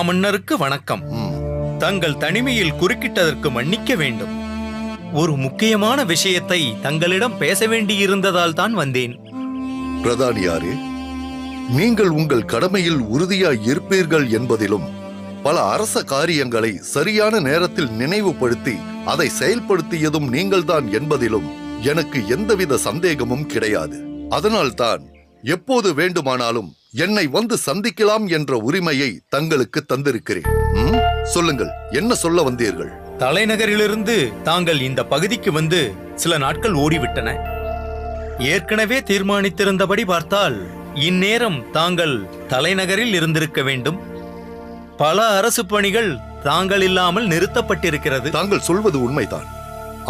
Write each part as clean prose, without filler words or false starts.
மாமன்னருக்கு வணக்கம். தங்கள் தனிமையில் குறுக்கிட்டதற்கு மன்னிக்க வேண்டும். ஒரு முக்கியமான விஷயத்தை தங்களிடம் பேச வேண்டியிருந்ததால் தான் வந்தேன். பிரதானியாரே, நீங்கள் உங்கள் கடமையில் உறுதியாய் இருப்பீர்கள் என்பதிலும் பல அரச காரியங்களை சரியான நேரத்தில் நினைவுபடுத்தி அதை செயல்படுத்தியதும் நீங்கள்தான் என்பதிலும் எனக்கு எந்தவித சந்தேகமும் கிடையாது. அதனால்தான் எப்போது வேண்டுமானாலும் என்னை வந்து சந்திக்கலாம் என்ற உரிமையை தங்களுக்கு தந்திருக்கிறேன். சொல்லுங்கள், என்ன சொல்ல வந்தீர்கள்? தலைநகரிலிருந்து தாங்கள் இந்த பகுதிக்கு வந்து சில நாட்கள் ஓடிவிட்டன. ஏற்கனவே தீர்மானித்திருந்தபடி பார்த்தால் இந்நேரம் தாங்கள் தலைநகரில் இருந்திருக்க வேண்டும். பல அரசு பணிகள் தாங்கள் இல்லாமல் நிறுத்தப்பட்டிருக்கிறது. தாங்கள் சொல்வது உண்மைதான்.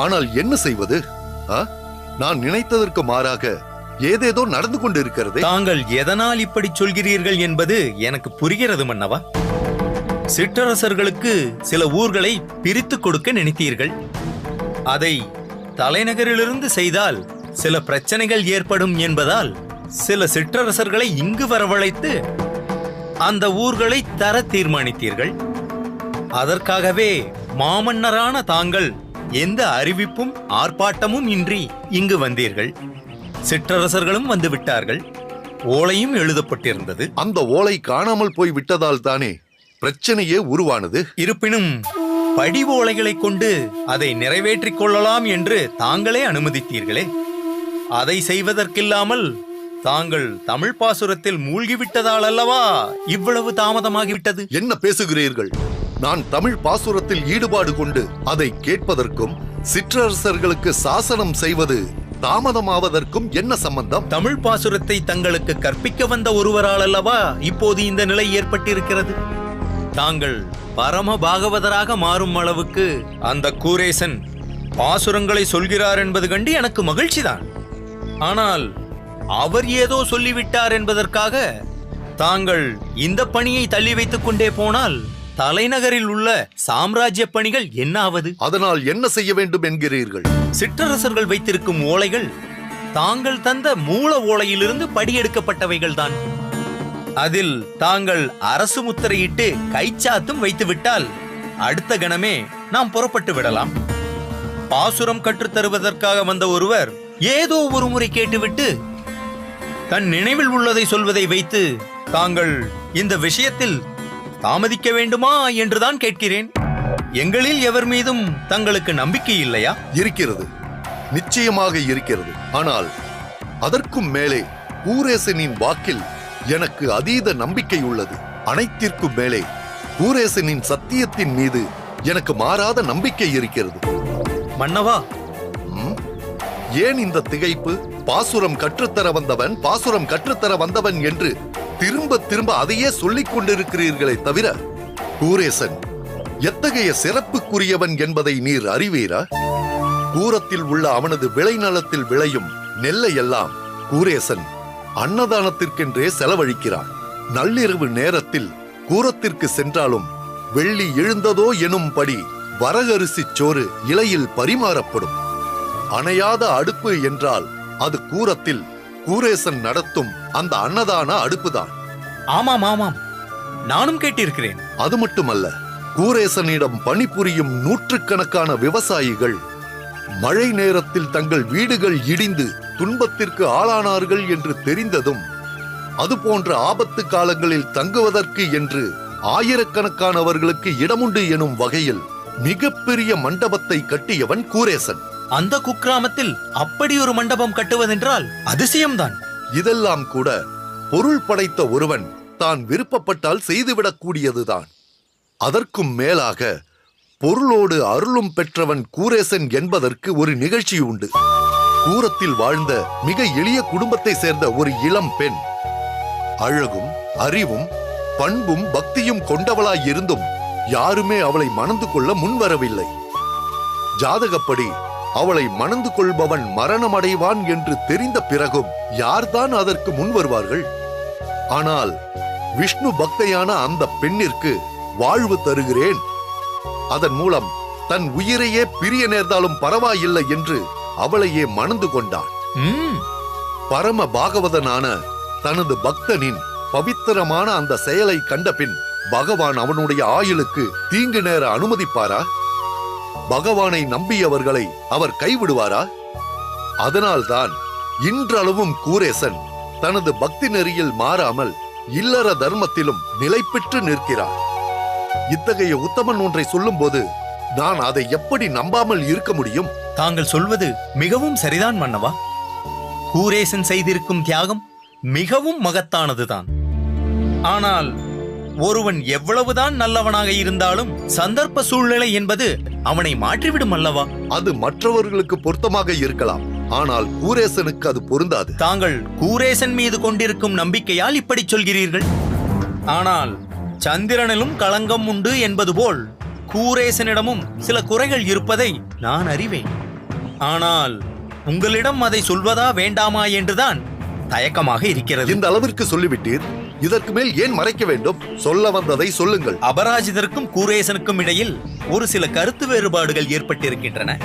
ஆனால் என்ன செய்வது? நான் நினைத்ததற்கு மாறாக ஏதேதோ நடந்து கொண்டிருக்கிறது. தாங்கள் எதனால் இப்படி சொல்கிறீர்கள் என்பது எனக்கு புரிகிறது மன்னவா. சிற்றரசர்களுக்கு சில ஊர்களை பிரித்து கொடுக்க நினைத்தீர்கள். அதை தலைநகரிலிருந்து செய்தால் சில பிரச்சனைகள் ஏற்படும் என்பதால் சில சிற்றரசர்களை இங்கு வரவழைத்து அந்த ஊர்களை தர தீர்மானித்தீர்கள். அதற்காகவே மாமன்னரான தாங்கள் எந்த அறிவிப்பும் ஆர்ப்பாட்டமும் இன்றி இங்கு வந்தீர்கள். சிற்றரசர்களும் வந்து விட்டார்கள். ஓலையும் எழுதப்பட்டிருந்தது. அந்த ஓலை காணாமல் போய் விட்டதால் தானே பிரச்சனையே உருவானது. இருப்பினும் படி ஓலைகளை கொண்டு அதை நிறைவேற்றிக் கொள்ளலாம் என்று தாங்களே அனுமதித்தீர்களே. அதை செய்வதற்கில்லாமல் தாங்கள் தமிழ் பாசுரத்தில் மூழ்கிவிட்டதால் அல்லவா இவ்வளவு தாமதமாகிவிட்டது. என்ன பேசுகிறீர்கள்? நான் தமிழ் பாசுரத்தில் ஈடுபாடு கொண்டு அதை கேட்பதற்கும் சிற்றரசர்களுக்கு சாசனம் செய்வது தாமதமாவதற்கும் என்ன சம்பந்தம்? தமிழ் பாசுரத்தை தங்களுக்கு கற்பிக்க வந்த ஒருவரால் அல்லவா இப்போது இந்த நிலை ஏற்பட்டிருக்கிறது. தாங்கள் பரம பாகவதராக மாறும் அளவுக்கு அந்த கூரேசன் பாசுரங்களை சொல்கிறார் என்பது கண்டு எனக்கு மகிழ்ச்சிதான். ஆனால் அவர் ஏதோ சொல்லிவிட்டார் என்பதற்காக தாங்கள் இந்த பணியை தள்ளி வைத்துக் கொண்டே போனால் தலைநகரில் உள்ள சாம்ராஜ்ய பணிகள் என்ன ஆவது? அதனால் என்ன செய்ய வேண்டும் என்கிறீர்கள்? சிற்றரசர்கள் வைத்திருக்கும் ஓலைகள் தாங்கள் தந்த மூல ஓலையிலிருந்து படியெடுக்கப்பட்டவைகள் தான். அதில் தாங்கள் அரசு முத்திரையிட்டு கைச்சாத்தும் வைத்து விட்டால் அடுத்த கணமே நாம் புறப்பட்டு விடலாம். பாசுரம் கற்றுத் தருவதற்காக வந்த ஒருவர் ஏதோ ஒரு முறை கேட்டுவிட்டு தன் நினைவில் உள்ளதை சொல்வதை வைத்து தாங்கள் இந்த விஷயத்தில் தாமதிக்க வேண்டுமா என்றுதான் கேட்கிறேன். எங்களில் எவர் மீதும் தங்களுக்கு நம்பிக்கை இல்லையா? இருக்கிறது, நிச்சயமாக இருக்கிறது. ஆனால் அதற்கும் மேலே கூரேசனின் வாக்கில் எனக்கு அதீத நம்பிக்கை உள்ளது. அனைத்திற்கும் மேலே கூரேசனின் சத்தியத்தின் மீது எனக்கு மாறாத நம்பிக்கை இருக்கிறது. மன்னவா, ஏன் இந்த திகைப்பு? பாசுரம் கற்றுத்தர வந்தவன், பாசுரம் கற்றுத்தர வந்தவன் என்று திரும்ப திரும்ப அதையே சொல்லிக் கொண்டிருக்கிறீர்களே தவிர கூரேசன் எத்தகைய சிறப்புக்குரியவன் என்பதை நீர் அறிவீரா? கூரத்தில் உள்ள அவனது விளைநிலத்தில் விளையும் நெல்லை எல்லாம் கூரேசன் அன்னதானத்திற்கென்றே செலவழிக்கிறான். நள்ளிரவு நேரத்தில் கூரத்திற்கு சென்றாலும் வெள்ளி எழுந்ததோ எனும்படி வரகரிசி சோறு இலையில் பரிமாறப்படும். அணையாத அடுப்பு என்றால் அது கூரத்தில் கூரேசன் நடத்தும் அந்த அன்னதான அடுப்புதான். ஆமாம் ஆமாம், நானும் கேட்டிருக்கிறேன். அது மட்டுமல்ல, கூரேசனிடம் பணிபுரியும் நூற்றுக்கணக்கான விவசாயிகள் மழை நேரத்தில் தங்கள் வீடுகள் இடிந்து துன்பத்திற்கு ஆளானார்கள் என்று தெரிந்ததும் அதுபோன்ற ஆபத்து காலங்களில் தங்குவதற்கு என்று ஆயிரக்கணக்கானவர்களுக்கு இடமுண்டு எனும் வகையில் மிகப்பெரிய மண்டபத்தை கட்டியவன் கூரேசன். அந்த குக்கிராமத்தில் அப்படி ஒரு மண்டபம் கட்டுவதென்றால் அதிசயம்தான். இதெல்லாம் கூட பொருள் படைத்த ஒருவன் தான் விருப்பப்பட்டால் செய்துவிடக் கூடியதுதான். அதற்கும் மேலாக பொருளோடு அருளும் பெற்றவன் கூரேசன் என்பதற்கு ஒரு நிகழ்ச்சி உண்டு. கூரத்தில் வாழ்ந்த மிக எளிய குடும்பத்தை சேர்ந்த ஒரு இளம் பெண் அழகும் அறிவும் பண்பும் பக்தியும் கொண்டவளாயிருந்தும் யாருமே அவளை மணந்து கொள்ள முன்வரவில்லை. ஜாதகப்படி அவளை மணந்து கொள்பவன் மரணமடைவான் என்று தெரிந்த பிறகும் யார்தான் அதற்கு முன் வருவார்கள்? ஆனால் விஷ்ணு பக்தையான அந்த பெண்ணிற்கு வாழ்வு தருகிறேன், அதன் மூலம் தன் உயிரையே பிரிய நேர்ந்தாலும் பரவாயில்லை என்று அவளையே மணந்து கொண்டான். பரம பாகவதனான தனது பக்தனின் பவித்திரமான அந்த செயலை கண்டபின் பகவான் அவனுடைய ஆயுளுக்கு தீங்கு நேர அனுமதிப்பாரா? பகவானை நம்பியவர்களை அவர் கைவிடுவாரா? அதனால்தான் இன்றளவும் கூரேசன் தனது பக்தி நெறியில் மாறாமல் இல்லற தர்மத்திலும் நிலை பெற்று நிற்கிறார். இத்தகைய உத்தமன் ஒன்றை சொல்லும்போது நான் அதை எப்படி நம்பாமல் இருக்க முடியும்? தாங்கள் சொல்வது மிகவும் சரிதான் மன்னவா. கூரேசன் செய்திருக்கும் தியாகம் மிகவும் மகத்தானதுதான். ஆனால் ஒருவன் எவ்வளவுதான் நல்லவனாக இருந்தாலும் சந்தர்ப்ப சூழ்நிலை என்பது அவனை மாற்றிவிடும் அல்லவா? அது மற்றவர்களுக்கு பொருத்தமாக இருக்கலாம், ஆனால் கூரேசனுக்கு அது பொருந்தாது. தாங்கள் கூரேசன் மீது கொண்டிருக்கும் நம்பிக்கையால் இப்படி சொல்கிறீர்கள். ஆனால் சந்திரனிலும் களங்கம் உண்டு என்பது போல் கூரேசனிடமும் சில குறைகள் இருப்பதை நான் அறிவேன். ஆனால் உங்களிடம் அதை சொல்வதா வேண்டாமா என்றுதான் தயக்கமாக இருக்கிறது. இந்த அளவிற்கு சொல்லிவிட்டீர், இதற்கு மேல் ஏன் மறைக்க வேண்டும்? சொல்ல வந்ததை சொல்லுங்கள். அபராஜிதருக்கும் கூரேசனுக்கும் இடையில் ஒரு சில கருத்து வேறுபாடுகள் ஏற்பட்டிருக்கின்றன.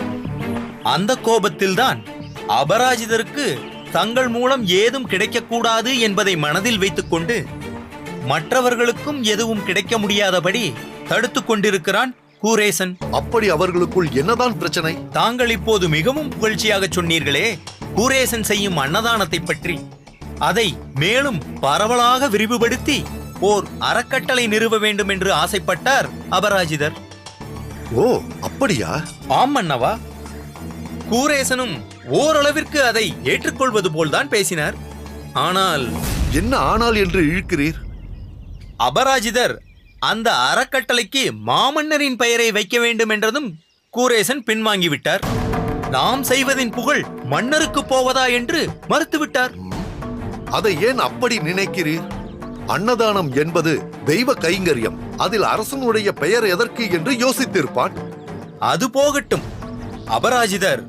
அந்த கோபத்தில்தான் அபராஜிதருக்கு தங்கள் மூலம் ஏதும் கிடைக்கக்கூடாது என்பதை மனதில் வைத்துக் கொண்டு மற்றவர்களுக்கும் எதுவும் கிடைக்க முடியாதபடி தடுத்துக் கொண்டிருக்கிறான் கூரேசன். அப்படி அவர்களுக்குள் என்னதான் பிரச்சனை? தாங்கள் இப்போது மிகவும் புகழ்ச்சியாக சொன்னீர்களே கூரேசன் செய்யும் அன்னதானத்தை பற்றி. அதை மேலும் பரவலாக விரிவுபடுத்தி ஓர் அறக்கட்டளை நிறுவ வேண்டும் என்று ஆசைப்பட்டார் அபராஜிதர். ஓ, அப்படியா? ஆம் மன்னவா. கூரேசனும் ஓரளவிற்கு அதை ஏற்றுக்கொள்வது போல்தான் பேசினார். ஆனால் என்ன ஆனால் என்று இழுக்கிறீர்? அபராஜிதர் அந்த அறக்கட்டளைக்கு மாமன்னரின் பெயரை வைக்க வேண்டும் என்றதும் கூரேசன் பின்வாங்கிவிட்டார். நாம் செய்வதின் புகழ் மன்னருக்கு போவதா என்று மறுத்துவிட்டார். அதை ஏன் அப்படி நினைக்கிறீர்? அன்னதானம் என்பது தெய்வ கைங்கரியம். அதில் அரசனுடைய பெயர் எதற்கு என்று யோசித்திருப்பான். அது போகட்டும். அபராஜிதர்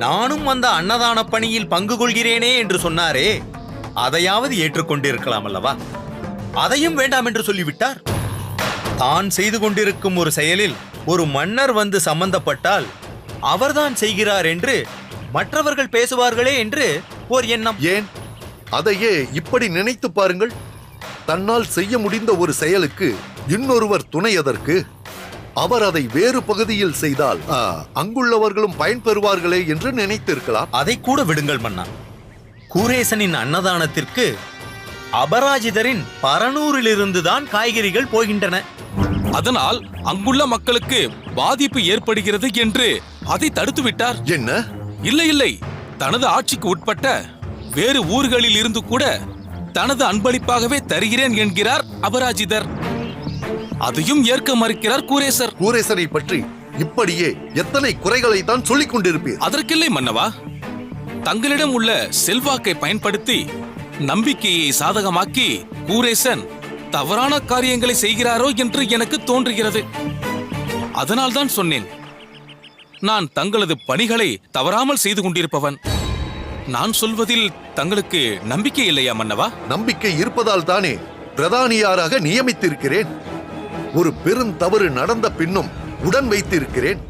நானும் அந்த அன்னதான பணியில் பங்கு கொள்கிறேனே என்று சொன்னாரே, அதையாவது ஏற்றுக்கொண்டிருக்கலாம் அல்லவா? அதையும் வேண்டாம் என்று சொல்லிவிட்டார். தான் செய்து கொண்டிருக்கும் ஒரு செயலில் ஒரு மன்னர் வந்து சம்பந்தப்பட்டால் அவர்தான் செய்கிறார் என்று மற்றவர்கள் பேசுவார்களே என்று ஓர் எண்ணம். ஏன்? அதையே இப்படி நினைத்து பாருங்கள். தன்னால் செய்ய முடிந்த ஒரு செயலுக்கு இன்னொருவர் துணை எதற்கு? அவர் அதை வேறு பகுதியில் செய்தால் அங்குள்ளவர்களும் பயன்பெறுவார்களே என்று நினைத்திருக்கலாம். அதை கூட விடுங்கள் மன்னா. கூரேசனின் அன்னதானத்திற்கு அபராஜிதரின் பரனூரிலிருந்துதான் காய்கறிகள் போகின்றன. அதனால் அங்குள்ள மக்களுக்கு பாதிப்பு ஏற்படுகிறது என்று அதை தடுத்து விட்டார். என்ன? இல்லை, தனது ஆட்சிக்கு உட்பட்ட வேறு ஊர்களில் இருந்து கூட தனது அன்பளிப்பாகவே தருகிறேன் என்கிறார் அபராஜிதர். அதையும் ஏற்க மறுக்கிறார் கூரேசர். கூரேசனை பற்றி இப்படியே எத்தனை குறைகளை தான் சொல்லிக் கொண்டிருப்பீர். அதற்கில்லை மன்னவா. தங்களிடம் உள்ள செல்வாக்கை பயன்படுத்தி நம்பிக்கையை சாதகமாக்கி கூரேசன் தவறான காரியங்களை செய்கிறாரோ என்று எனக்கு தோன்றுகிறது. அதனால்தான் சொன்னேன், நான் தங்களது பணிகளை தவறாமல் செய்து கொண்டிருப்பவன். நான் சொல்வதில் தங்களுக்கு நம்பிக்கை இல்லையா மன்னவா? நம்பிக்கை இருப்பதால் தானே பிரதானியாராக நியமித்திருக்கிறேன். ஒரு பெருந்தவறு நடந்த பின்னும் உடன் வைத்திருக்கிறேன்.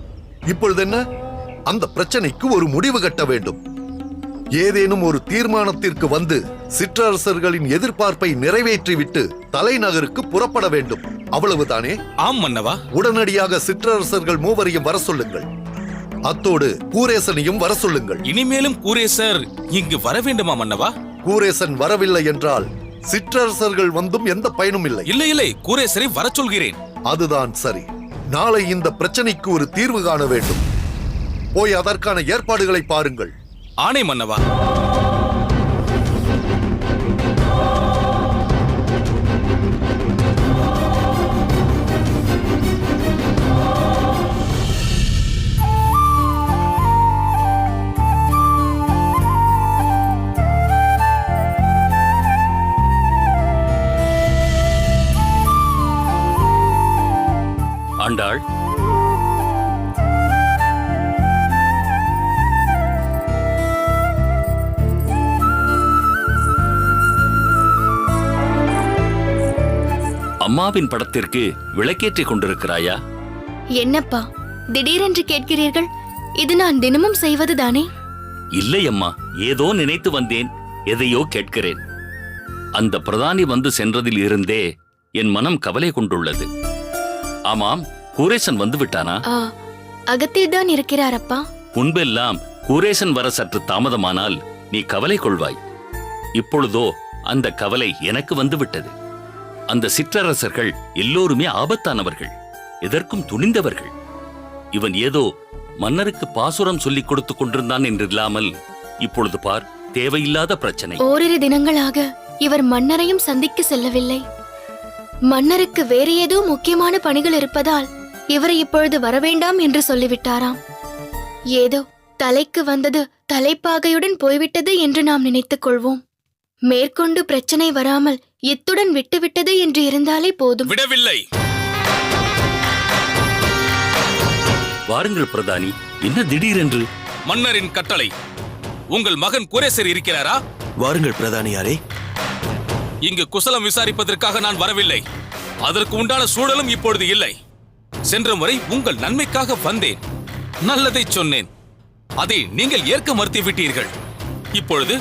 இப்பொழுது என்ன? அந்த பிரச்சனைக்கு ஒரு முடிவு கட்ட வேண்டும். ஏதேனும் ஒரு தீர்மானத்திற்கு வந்து சிற்றரசர்களின் எதிர்பார்ப்பை நிறைவேற்றிவிட்டு தலைநகருக்கு புறப்பட வேண்டும். அவ்வளவுதானே? ஆம் மன்னவா. உடனடியாக சிற்றரசர்கள் மூவரையும் வர சொல்லுங்கள். அத்தோடு கூரேசனையும் வர சொல்லுங்கள். இனிமேலும் கூரேசர் இங்கு வர வேண்டுமா மன்னவா? கூரேசன் வரவில்லை என்றால் சிற்றரசர்கள் வந்தும் எந்த பயனும் இல்லை. இல்லை, கூரேசரை வர சொல்கிறேன். அதுதான் சரி. நாளை இந்த பிரச்சனைக்கு ஒரு தீர்வு காண வேண்டும். போய் அதற்கான ஏற்பாடுகளை பாருங்கள். ஆணை மன்னவா. ஆண்டாள், அம்மாவின் படத்திற்கு விளக்கேற்றிக் கொண்டிருக்கிறாயா? என்னப்பா திடீரென்று கேட்கிறீர்கள்? இது நான் தினமும் செய்வதுதானே? இல்லை அம்மா, ஏதோ நினைத்து வந்தேன், எதையோ கேட்கிறேன். அந்த பிரதானி வந்து சென்றதில் இருந்தே என் மனம் கவலை கொண்டுள்ளது. ஆமாம், கூரேசன் வந்து விட்டானா? அகத்தில்தான் இருக்கிறார் அப்பா. முன்பெல்லாம் கூரேசன் வர சற்று தாமதமானால் நீ கவலை கொள்வாய். இப்பொழுதோ அந்த கவலை எனக்கு வந்துவிட்டது. அந்த சிற்றரசர்கள் எல்லோருமே ஆபத்தானவர்கள், எதற்கும் துணிந்தவர்கள். இவன் ஏதோ மன்னருக்கு பாசுரம் சொல்லிக் கொடுத்துக் கொண்டிருந்தான் என்றில்லாமல் இப்பொழுது பார், தேவையில்லாத பிரச்சனை. ஓரிரு தினங்களாக இவர் மன்னரையும் சந்திக்க செல்லவில்லை. மன்னருக்கு வேறு ஏதோ முக்கியமான பணிகள் இருப்பதால் இவரை இப்பொழுது வரவேண்டாம் என்று சொல்லிவிட்டாராம். ஏதோ தலைக்கு வந்தது தலைப்பாகையுடன் போய்விட்டது என்று நாம் நினைத்துக் கொள்வோம். மேற்கொண்டு பிரச்சனை வராமல் இத்துடன் விட்டுவிட்டது என்று இருந்தாலே போதும். விடவில்லை. வாருங்கள் பிரதானி, என்ன திடீரென்று? மன்னரின் கட்டளை. உங்கள் மகன் குரேசர் இருக்கிறாரா? வாருங்கள் பிரதானியாரே. இங்கு குசலம் விசாரிப்பதற்காக நான் வரவில்லை. அதற்கு உண்டான சூழலும் இப்பொழுது இல்லை. சென்ற முறை உங்கள் நன்மைக்காக வந்தேன், நல்லதை சொன்னேன். அதை நீங்கள் ஏற்க மறுத்துவிட்டீர்கள். இப்பொழுது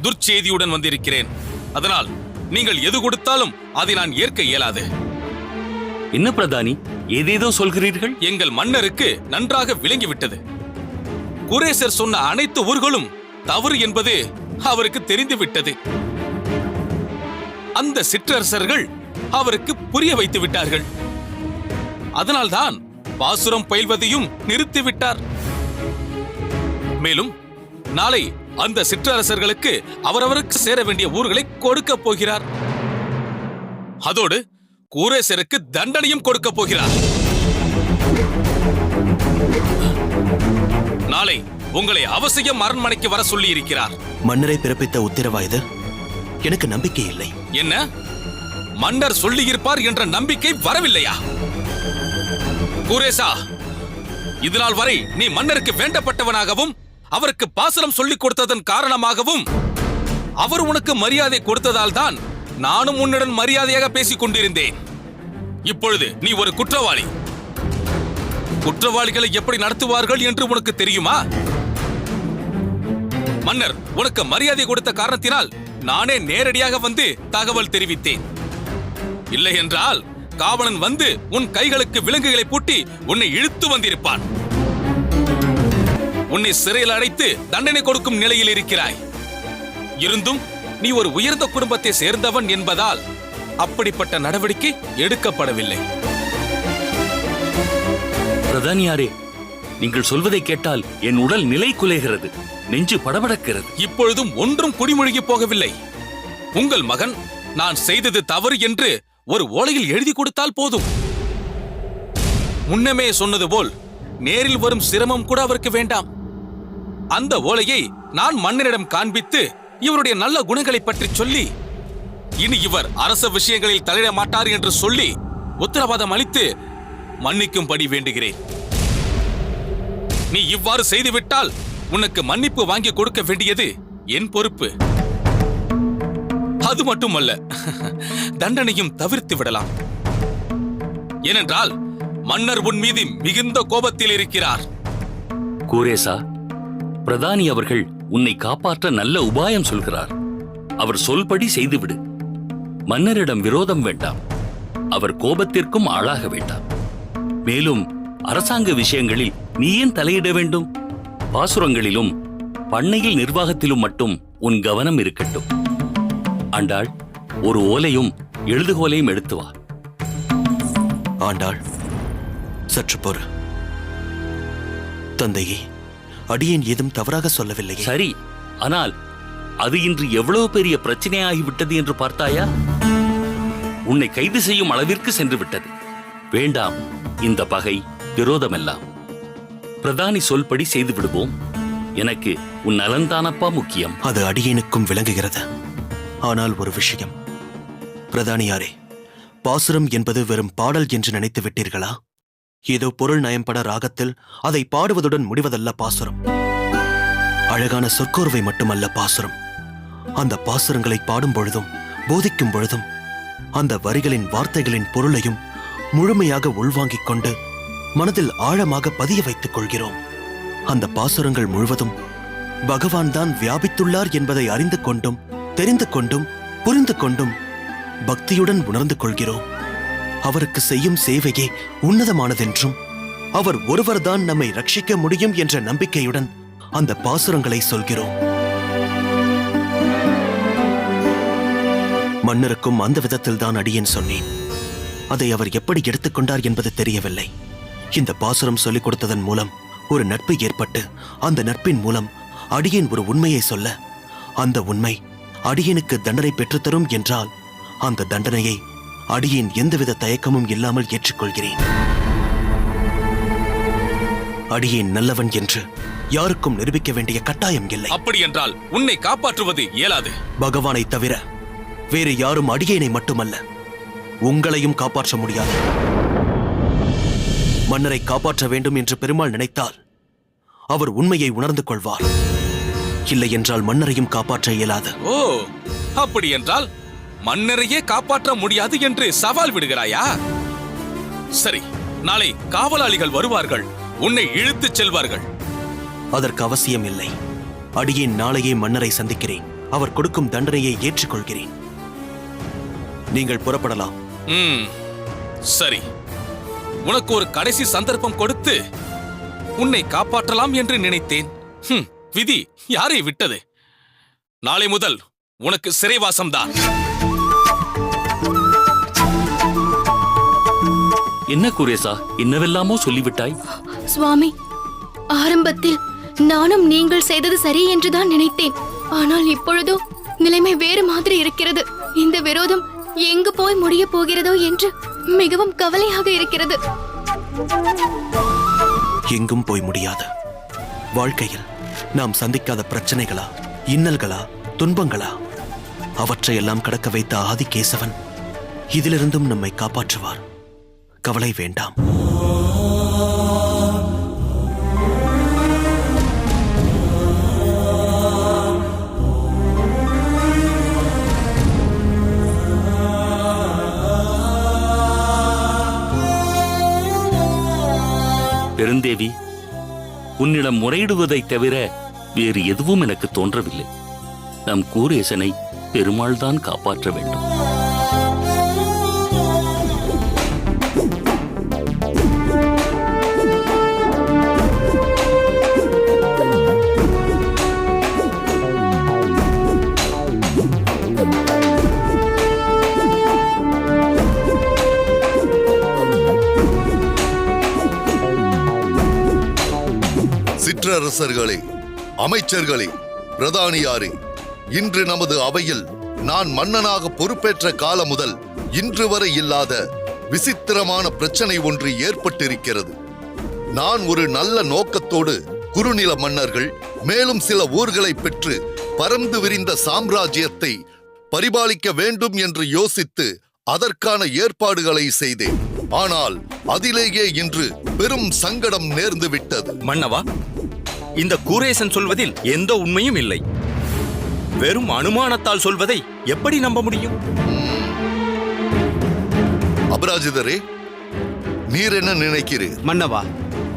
துர்ச்செய்தியுடன் வந்திருக்கிறேன். அதனால் நீங்கள் எது கொடுத்தாலும் அதை நான் ஏற்க இயலாது. என்ன பிரதானி, ஏதேதோ சொல்கிறீர்கள்? எங்கள் மன்னருக்கு நன்றாக விளங்கிவிட்டது. குரேசர் சொன்ன அனைத்து ஊர்களும் தவறு என்பது அவருக்கு தெரிந்துவிட்டது. அந்த சிற்றரசர்கள் அவருக்கு புரிய வைத்து விட்டார்கள். அதனால்தான் பாசுரம் பயில்வதையும் நிறுத்திவிட்டார். மேலும் நாளை அந்த சிற்றரசர்களுக்கு அவரவருக்கு சேர வேண்டிய ஊர்களை கொடுக்க போகிறார். அதோடு கூரேசருக்கு தண்டனையும் கொடுக்க போகிறார். நாளை உங்களை அவசியம் அரண்மனைக்கு வர சொல்லி இருக்கிறார். மன்னரை பிறப்பித்த உத்தரவா இது? எனக்கு நம்பிக்கை இல்லை. என்ன, மன்னர் சொல்லியிருப்பார் என்ற நம்பிக்கை வரவில்லையா? கூரேசா, இதனால் வரை நீ மன்னருக்கு வேண்டப்பட்டவனாகவும் அவருக்கு பாசனம் சொல்லிக் கொடுத்ததன் காரணமாகவும் அவர் உனக்கு மரியாதை கொடுத்ததால் தான் நானும் உன்னுடன் மரியாதையாக பேசிக் கொண்டிருந்தேன். இப்பொழுது நீ ஒரு குற்றவாளி. குற்றவாளிகளை எப்படி நடத்துவார்கள் என்று உனக்கு தெரியுமா? மன்னர் உனக்கு மரியாதை கொடுத்த காரணத்தினால் நானே நேரடியாக வந்து தகவல் தெரிவித்தேன். இல்லை என்றால் காவலன் வந்து உன் கைகளுக்கு விலங்குகளை பூட்டி உன்னை இழுத்து வந்திருப்பான். உன்னை சிறையில் அடைத்து தண்டனை கொடுக்கும் நிலையில் இருக்கிறாய். இருந்தும் நீ ஒரு உயர்ந்த குடும்பத்தை சேர்ந்தவன் என்பதால் அப்படிப்பட்ட நடவடிக்கை எடுக்கப்படவில்லை. பிரதானியாரே, நீங்கள் சொல்வதை கேட்டால் என் உடல் நிலை குலைகிறது, நெஞ்சு படபடக்கிறது. இப்பொழுதும் ஒன்றும் குடிமொழிகி போகவில்லை. உங்கள் மகன் நான் செய்தது தவறு என்று ஒரு ஓலையில் எழுதி கொடுத்தால் போதும். முன்னமே சொன்னது போல் நேரில் வரும் சிரமம் கூட அவருக்கு வேண்டாம். அந்த ஓலையை நான் மன்னரிடம் காண்பித்து இவருடைய நல்ல குணங்களை பற்றி சொல்லி, இனி இவர் அரச விஷயங்களில் தலையிட மாட்டார் என்று சொல்லி உத்தரவாதம் அளித்து மன்னிக்கும்படி வேண்டுகிறேன். நீ இவ்வாறு செய்துவிட்டால் உனக்கு மன்னிப்பு வாங்கி கொடுக்க வேண்டியது என் பொறுப்பு. அது மட்டுமல்ல, தண்டனையும் தவிர்த்து விடலாம். ஏனென்றால் மன்னர் உன் மீது மிகுந்த கோபத்தில் இருக்கிறார். கூரேசா, பிரதானி அவர்கள் உன்னை காப்பாற்ற நல்ல உபாயம் சொல்கிறார். அவர் சொல்படி செய்துவிடு. மன்னரிடம் விரோதம் வேண்டாம், அவர் கோபத்திற்கும் ஆளாக வேண்டாம். மேலும் அரசாங்க விஷயங்களில் நீ ஏன் தலையிட வேண்டும்? பாசுரங்களிலும் பண்ணையில் நிர்வாகத்திலும் மட்டும் உன் கவனம் இருக்கட்டும். ஆண்டாள், ஒரு ஓலையும் எழுதுகோலையும் எடுத்து வா. ஆண்டாள், சற்று பொறு. தந்தையே, அடியேன் ஏதும் தவறாக சொல்லவில்லை. சரி, ஆனால் அது இன்று எவ்வளவு பெரிய பிரச்சனையாகிவிட்டது என்று பார்த்தாயா? உன்னை கைது செய்யும் அளவிற்கு சென்று விட்டது. வேண்டாம் இந்த பகை, விரோதமெல்லாம். பிரதானி சொல்படி செய்து விடுவோம். எனக்கு உன் நலன்தானப்பா முக்கியம். அது அடியேனுக்கும் விளங்குகிறது. ஆனால் ஒரு விஷயம் பிரதானியாரே, பாசுரம் என்பது வெறும் பாடல் என்று நினைத்து விட்டீர்களா? ஏதோ பொருள் நயம்பட ராகத்தில் அதை பாடுவதுடன் முடிவதல்ல பாசுரம். அழகான சொற்கோர்வை மட்டுமல்ல பாசுரம். அந்த பாசுரங்களை பாடும் பொழுதும் போதிக்கும் பொழுதும் அந்த வரிகளின் வார்த்தைகளின் பொருளையும் முழுமையாக உள்வாங்கிக் கொண்டு மனதில் ஆழமாக பதிய வைத்துக் கொள்கிறோம். அந்த பாசுரங்கள் முழுவதும் பகவான் தான் வியாபித்துள்ளார் என்பதை அறிந்து கொண்டும் தெரிந்து கொண்டும் புரிந்து கொண்டும் பக்தியுடன் உணர்ந்து கொள்கிறோம். அவருக்கு செய்யும் சேவையே உன்னதமானதென்றும் அவர் ஒருவர்தான் நம்மை ரட்சிக்க முடியும் என்ற நம்பிக்கையுடன் அந்த பாசுரங்களை சொல்கிறோம். மன்னருக்கும் அந்த விதத்தில்தான் அடியேன் சொன்னேன். அதை அவர் எப்படி எடுத்துக்கொண்டார் என்பது தெரியவில்லை. இந்த பாசுரம் சொல்லிக் கொடுத்ததன் மூலம் ஒரு நட்பு ஏற்பட்டு அந்த நட்பின் மூலம் அடியேன் ஒரு உண்மையை சொல்ல, அந்த உண்மை அடியேனுக்கு தண்டனை பெற்றுத்தரும் என்றால் அந்த தண்டனையை அடியேன் எந்தவித தயக்கமும் இல்லாமல் ஏற்றுக்கொள்கிறேன். அடியேன் நல்லவன் என்று யாருக்கும் நிரூபிக்க வேண்டிய கட்டாயம் இல்லை. அப்படி என்றால் உன்னை காப்பாற்றுவது இயலாது. பகவானை தவிர வேறு யாரும் அடியேனை மட்டுமல்ல, உங்களையும் காப்பாற்ற முடியாது. மன்னரை காப்பாற்ற வேண்டும் என்று பெருமாள் நினைத்தால் அவர் உண்மையை உணர்ந்து கொள்வார். இல்லை என்றால் மன்னரையும் காப்பாற்ற இயலாது. ஓ, அப்படி என்றால் மன்னரையே காப்பாற்ற முடியாது என்று சவால் விடுகிறாயா? சரி, நாளை காவலாளிகள் வருவார்கள், உன்னை இழுத்துச் செல்வார்கள். அதற்கு அவசியம் இல்லை. அடியேன் நாளையே மன்னரை சந்திக்கிறேன். அவர் கொடுக்கும் தண்டனையை ஏற்றுக்கொள்கிறேன். நீங்கள் புறப்படலாம். சரி, உனக்கு ஒரு கடைசி சந்தர்ப்பம் கொடுத்து உன்னை காப்பாற்றலாம் என்று நினைத்தேன். விதி யாரை விட்டது? நாளை முதல் உனக்கு சிறைவாசம்தான். என்ன குரேசா, என்னவெல்லாமோ சொல்லிவிட்டாய்? சுவாமி, ஆரம்பத்தில் நானும் நீங்கள் செய்தது சரி என்றுதான் நினைத்தேன். ஆனால் இப்பொழுதோ நிலைமை வேறு மாதிரி இருக்கிறது. இந்த விரோதம் எங்கு போய் முடிய போகிறதோ என்று மிகவும் கவலையாக இருக்கிறது. எங்கும் போய் முடியாது. வாழ்க்கையில் நாம் சந்திக்காத பிரச்சனைகளா, இன்னல்களா, துன்பங்களா, அவற்றையெல்லாம் கடக்க வைத்த ஆதிகேசவன் இதிலிருந்தும் நம்மை காப்பாற்றுவார். கவலை வேண்டாம். பெருந்தேவி, உன்னிடம் முறையிடுவதைத் தவிர வேறு எதுவும் எனக்கு தோன்றவில்லை. நம் கூரேசனை பெருமாள் தான் காப்பாற்ற வேண்டும். சிற்றரசர்களே, அமைச்சர்களே, பிரதானியாரே, இன்று நமது அவையில் நான் மன்னனாக பொறுப்பேற்ற காலம் முதல் இன்று வரை இல்லாத விசித்திரமான பிரச்சனை ஒன்று ஏற்பட்டிருக்கிறது. நான் ஒரு நல்ல நோக்கத்தோடு குறுநில மன்னர்கள் மேலும் சில ஊர்களை பெற்று பரந்து விரிந்த சாம்ராஜ்யத்தை பரிபாலிக்க வேண்டும் என்று யோசித்து அதற்கான ஏற்பாடுகளை செய்தேன். ஆனால் அதிலேயே இன்று பெரும் சங்கடம் நேர்ந்து விட்டது. மன்னவா, இந்த கூரேசன் சொல்வதில் எந்த உண்மையும் இல்லை. வெறும் அனுமானத்தால் சொல்வதை எப்படி நம்ப முடியும்? அபராஜிதரே, நீர் என்ன நினைக்கிறீர்? மன்னவா,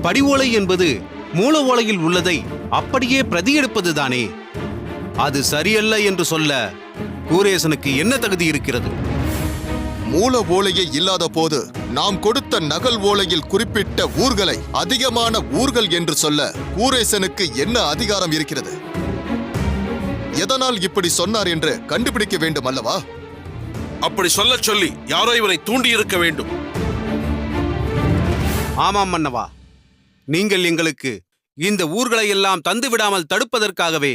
படி ஓலை என்பது மூல ஓலையில் உள்ளதை அப்படியே பிரதி எடுப்பதுதானே. அது சரியல்ல என்று சொல்ல கூரேசனுக்கு என்ன தகுதி இருக்கிறது? மூல ஓலையே இல்லாத போது நாம் கொடுத்த நகல் ஓலையில் குறிப்பிட்ட ஊர்களை அதிகமான ஊர்கள் என்று சொல்ல கூரேசனுக்கு என்ன அதிகாரம் இருக்கிறது? எதனால் இப்படி சொன்னார் என்று கண்டுபிடிக்க வேண்டும் அல்லவா? அப்படி சொல்ல சொல்லி யாரோ இவரை தூண்டி இருக்க வேண்டும். ஆமாம் மன்னவா, நீங்கள் எங்களுக்கு இந்த ஊர்களை எல்லாம் தந்து விடாமல் தடுப்பதற்காகவே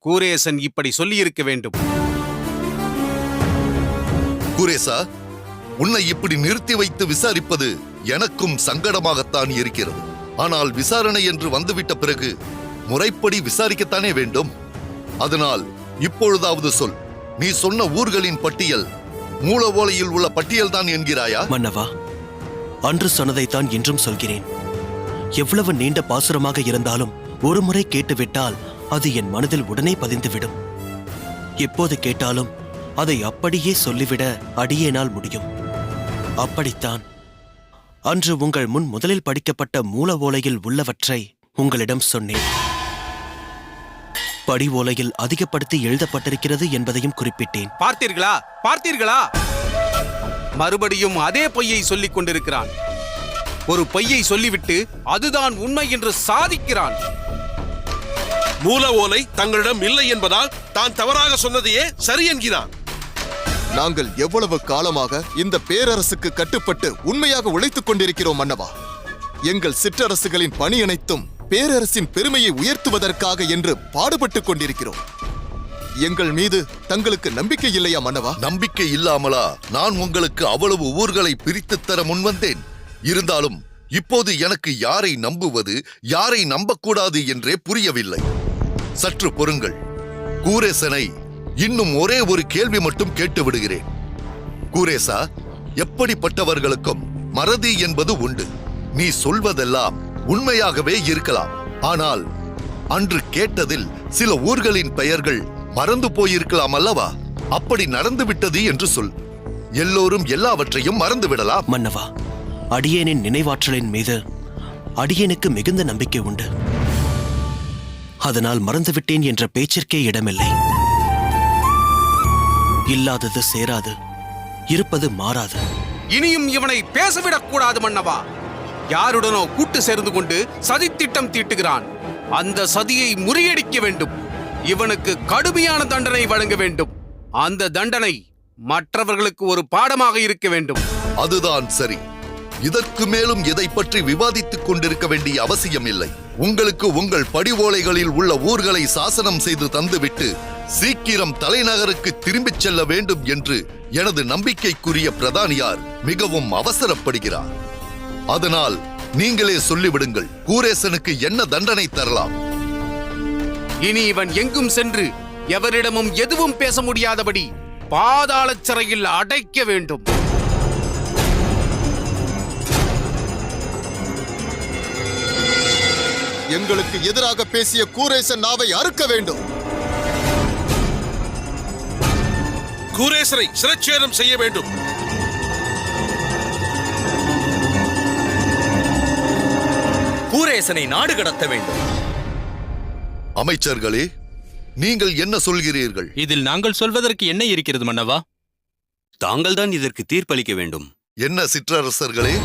கூரேசன் இப்படி சொல்லியிருக்க வேண்டும். குரேசா, உன்னை இப்படி நிறுத்தி வைத்து விசாரிப்பது எனக்கும் சங்கடமாகத்தான் இருக்கிறது. ஆனால் விசாரணை என்று வந்துவிட்ட பிறகு முறைப்படி விசாரிக்கத்தானே வேண்டும். அதனால் இப்பொழுதாவது சொல், நீ சொன்ன ஊர்களின் பட்டியல் மூல ஓலையில் உள்ள பட்டியல் தான் என்கிறாயா? மன்னவா, அன்று சொன்னதைத்தான் இன்றும் சொல்கிறேன். எவ்வளவு நீண்ட பாசுரமாக இருந்தாலும் ஒரு முறை கேட்டுவிட்டால் அது என் மனதில் உடனே பதிந்துவிடும். எப்போது கேட்டாலும் அதை அப்படியே சொல்லிவிட அடியேனால் முடியும். அப்படித்தான் அன்று உங்கள் முன் முதலில் படிக்கப்பட்ட மூல ஓலையில் உள்ளவற்றை உங்களிடம் சொன்னேன். படி ஓலையில் அதிகப்படுத்தி எழுதப்பட்டிருக்கிறது என்பதையும் குறிப்பிட்டேன். பார்த்தீர்களா? பார்த்தீர்களா? மறுபடியும் அதே பொய்யை சொல்லிக் கொண்டிருக்கிறான். ஒரு பொய்யை சொல்லிவிட்டு அதுதான் உண்மை என்று சாதிக்கிறான். மூல ஓலை தங்களிடம் இல்லை என்பதால் தான் தவறாக சொன்னதையே சரி என்கிறான். நாங்கள் எவ்வளவு காலமாக இந்த பேரரசுக்கு கட்டுப்பட்டு உண்மையாக உழைத்துக் கொண்டிருக்கிறோம் மன்னவா. எங்கள் சிற்றரசுகளின் பணி அனைத்தும் பேரரசின் பெருமையை உயர்த்துவதற்காக என்று பாடுபட்டுக் கொண்டிருக்கிறோம். எங்கள் மீது தங்களுக்கு நம்பிக்கை இல்லையா மன்னவா? நம்பிக்கை இல்லாமலா நான் உங்களுக்கு அவ்வளவு ஊர்களை பிரித்துத் தர முன்வந்தேன்? இருந்தாலும் இப்போது எனக்கு யாரை நம்புவது, யாரை நம்பக்கூடாது என்றே புரியவில்லை. சற்று பொறுங்கள். கூரேசனை இன்னும் ஒரே ஒரு கேள்வி மட்டும் கேட்டு விடுகிறேன். கூரேசா, எப்படிப்பட்டவர்களுக்கும் மறதி என்பது உண்டு. நீ சொல்வதெல்லாம் உண்மையாகவே இருக்கலாம். ஆனால் அன்று கேட்டதில் சில ஊர்களின் பெயர்கள் மறந்து போயிருக்கலாம் அல்லவா? அப்படி நடந்துவிட்டது என்று சொல். எல்லோரும் எல்லாவற்றையும் மறந்து விடலாம். மன்னவா, அடியேனின் நினைவாற்றலின் மீது அடியேனுக்கு மிகுந்த நம்பிக்கை உண்டு. அதனால் மறந்துவிட்டேன் என்ற பேச்சிற்கே இடமில்லை. இல்லாதது சேராது, இருப்பது மாறாது. இனியும் இவனை பேசவிடக் கூடாது மன்னவா. யாருடனோ கூட்டு சேர்ந்து கொண்டு சதித்திட்டம் தீட்டுகிறான். அந்த சதியை முறியடிக்க வேண்டும். இவனுக்கு கடுமையான தண்டனை வழங்க வேண்டும். அந்த தண்டனை மற்றவர்களுக்கு ஒரு பாடமாக இருக்க வேண்டும். அதுதான் சரி. இதற்கு மேலும் இதை பற்றி விவாதித்துக் கொண்டிருக்க வேண்டிய அவசியம் இல்லை. உங்களுக்கு உங்கள் படிவோலைகளில் உள்ள ஊர்களை சாசனம் செய்து தந்துவிட்டு சீக்கிரம் தலைநகருக்கு திரும்பிச் செல்ல வேண்டும் என்று எனது நம்பிக்கைக்குரிய பிரதானியார் மிகவும் அவசரப்படுகிறார். அதனால் நீங்களே சொல்லிவிடுங்கள், கூரேசனுக்கு என்ன தண்டனை தரலாம்? இனி இவன் எங்கும் சென்று எவரிடமும் எதுவும் பேச முடியாதபடி பாதாள சிறையில் அடைக்க வேண்டும். எங்களுக்கு எதிராக பேசிய கூரேசன் நாவை அறுக்க வேண்டும். கூரேசனை சிரச்சேதம் செய்ய வேண்டும். கூரேசனை நாடு கடத்த வேண்டும். அமைச்சர்களே, நீங்கள் என்ன சொல்கிறீர்கள்? இதில் நாங்கள் சொல்வதற்கு என்ன இருக்கிறது மன்னவா? தாங்கள் தான் இதற்கு தீர்ப்பளிக்க வேண்டும். என்ன சிற்றரசர்களே,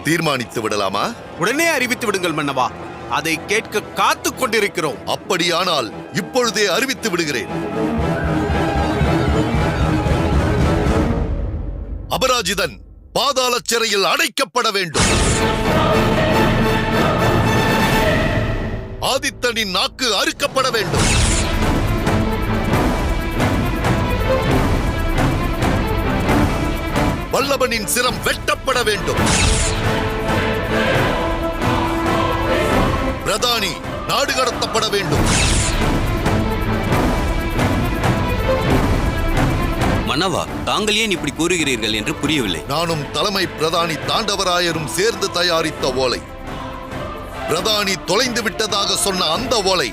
தீர்மானித்து விடலாமா? உடனே அறிவித்து விடுங்கள் மன்னவா. அதை கேட்க காத்துக் கொண்டிருக்கிறோம். அப்படியானால் இப்பொழுதே அறிவித்து விடுகிறேன். அபராஜிதன் பாதாள சிறையில் அடைக்கப்பட வேண்டும். ஆதித்தனின் நாக்கு அறுக்கப்பட வேண்டும். வல்லபனின் சிரம் வெட்டப்பட வேண்டும். பிரதானி நாடு கடத்தப்பட வேண்டும். மன்னவா, தாங்கள் ஏன் இப்படி கூறுகிறீர்கள் என்று புரியவில்லை. நானும் தலைமை பிரதானி தாண்டவராயரும் சேர்ந்து தயாரித்த ஓலை, பிரதானி தொலைந்து விட்டதாக சொன்ன அந்த ஓலை,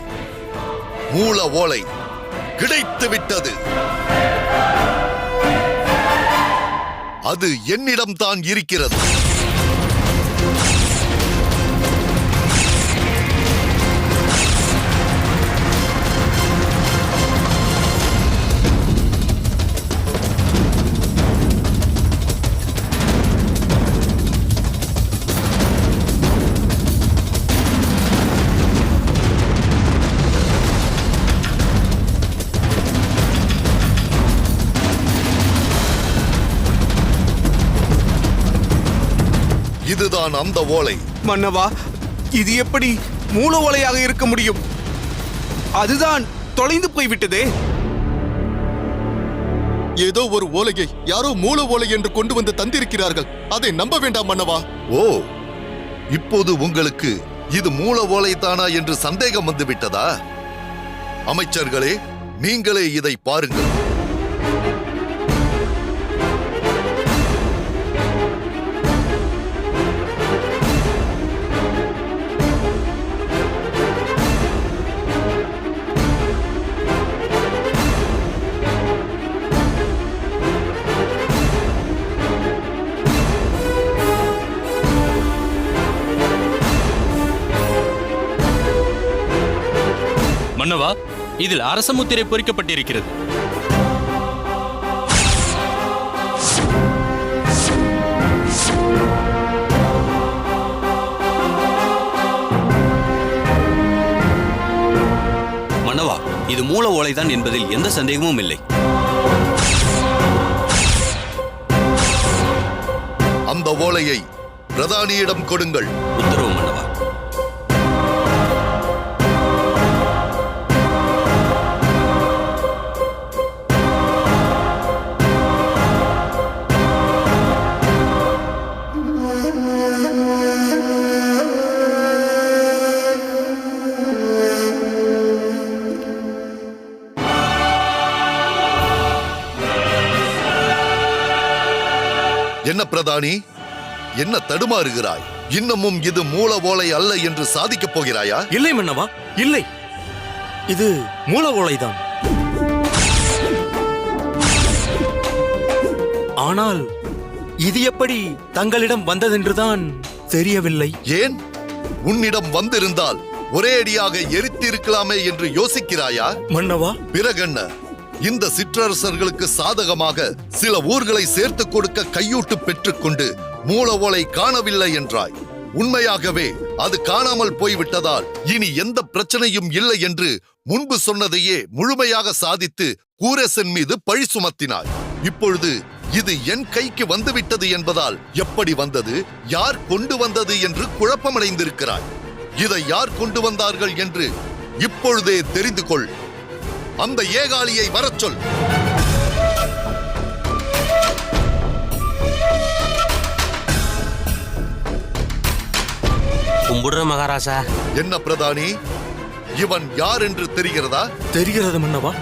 மூல ஓலை கிடைத்து விட்டது. அது என்னிடம்தான் இருக்கிறது. இதுதான் அந்த ஓலை. மன்னவா, இது எப்படி மூல ஓலையாக இருக்க முடியும்? அதுதான் தொலைந்து போய்விட்டதே. ஏதோ ஒரு ஓலையை யாரோ மூல ஓலை என்று கொண்டு வந்து தந்திருக்கிறார்கள். அதை நம்ப வேண்டாம் மன்னவா. ஓ, இப்போது உங்களுக்கு இது மூல ஓலைதானா என்று சந்தேகம் வந்துவிட்டதா? அமைச்சர்களே, நீங்களே இதை பாருங்கள். மன்னவா, இதில் அரச முத்திரை பொறிக்கப்பட்டிருக்கிறது. இது மூல ஓலைதான் என்பதில் எந்த சந்தேகமும் இல்லை. அந்த ஓலையை பிரதானியிடம் கொடுங்கள். உத்தரவு மன்னவா. என்ன பிரதானி, என்ன தடுமாறுகிறாய்? இன்னமும் இது மூல ஓலை அல்ல என்று சாதிக்கப் போகிறாயா? இல்லை மன்னவா, இல்லை. இது மூல ஓலைதான். ஆனால் இது எப்படி தங்களிடம் வந்ததென்றுதான் தெரியவில்லை. ஏன்? உன்னிடம் வந்திருந்தால் ஒரே அடியாக எரித்திருக்கலாமே என்று யோசிக்கிறாயா? மன்னவா, பிறகென்ன? இந்த சிற்றரசர்களுக்கு சாதகமாக சில ஊர்களை சேர்த்து கொடுக்க கையூட்டு பெற்றுக்கொண்டு மூல ஓலை காணவில்லை என்றாய். உண்மையாகவே அது காணாமல் போய்விட்டதால் இனி எந்த பிரச்சனையும் இல்லை என்று முன்பு சொன்னதையே முழுமையாக சாதித்து கூரேசன் மீது பழி சுமத்தினாய். இப்பொழுது இது என் கைக்கு வந்துவிட்டது என்பதால் எப்படி வந்தது, யார் கொண்டு வந்தது என்று குழப்பமடைந்திருக்கிறாய். இதை யார் கொண்டு வந்தார்கள் என்று இப்பொழுதே தெரிந்து கொள். அந்த ஏகாலியை வரச் சொல். கும்பிடுற மகாராஜா. என்ன பிரதானி, இவன் யார் என்று தெரிகிறதா? தெரிகிறது மன்னவா.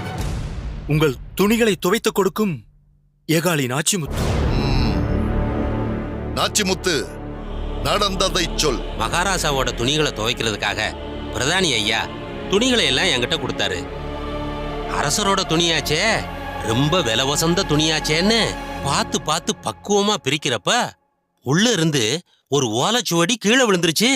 உங்கள் துணிகளை துவைத்துக் கொடுக்கும் ஏகாலி நாச்சிமுத்து. நாச்சிமுத்து, நடந்ததை சொல். மகாராஜாவோட துணிகளை துவைக்கிறதுக்காக பிரதானி ஐயா துணிகளை எல்லாம் என்கிட்ட கொடுத்தாரு. அரசரோட துணியாச்சே, ரொம்ப விலை வசந்த துணியாச்சேன்னு பார்த்து பார்த்து பக்குவமா பிரிக்கிறப்ப உள்ள இருந்து ஒரு ஓலைச்சுவடி கீழே விழுந்துருச்சு.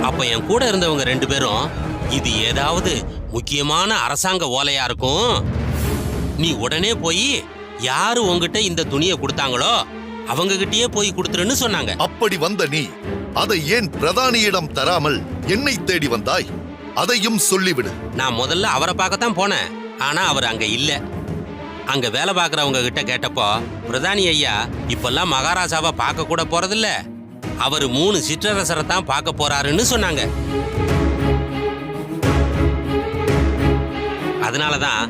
அப்ப என் கூட இருந்தவங்க 2 பேரும் இது ஏதாவது முக்கியமான அரசாங்க ஓலையா இருக்கும், நீ உடனே போய் யாரு உங்ககிட்ட இந்த துணியை கொடுத்தாங்களோ அவங்க கிட்டயே போய் கொடுத்துருன்னு சொன்னாங்க. அப்படி வந்த நீ அதை ஏன் பிரதானியிடம் தராமல் என்னை தேடி வந்தாய்? அதையும் சொல்லிவிடு. நான் முதல்ல அவரை பார்க்கத்தான் போனேன். ஆனா அவர் அங்க இல்ல. அங்க வேலை பார்க்கறவங்க கிட்ட கேட்டப்போ பிரதானி ஐயா இப்பெல்லாம் மகாராஜாவை பார்க்க கூட போறதில்ல, அவர் 3 சிற்றரசரை தான் பார்க்க போறாருன்னு சொன்னாங்க. அதனாலதான்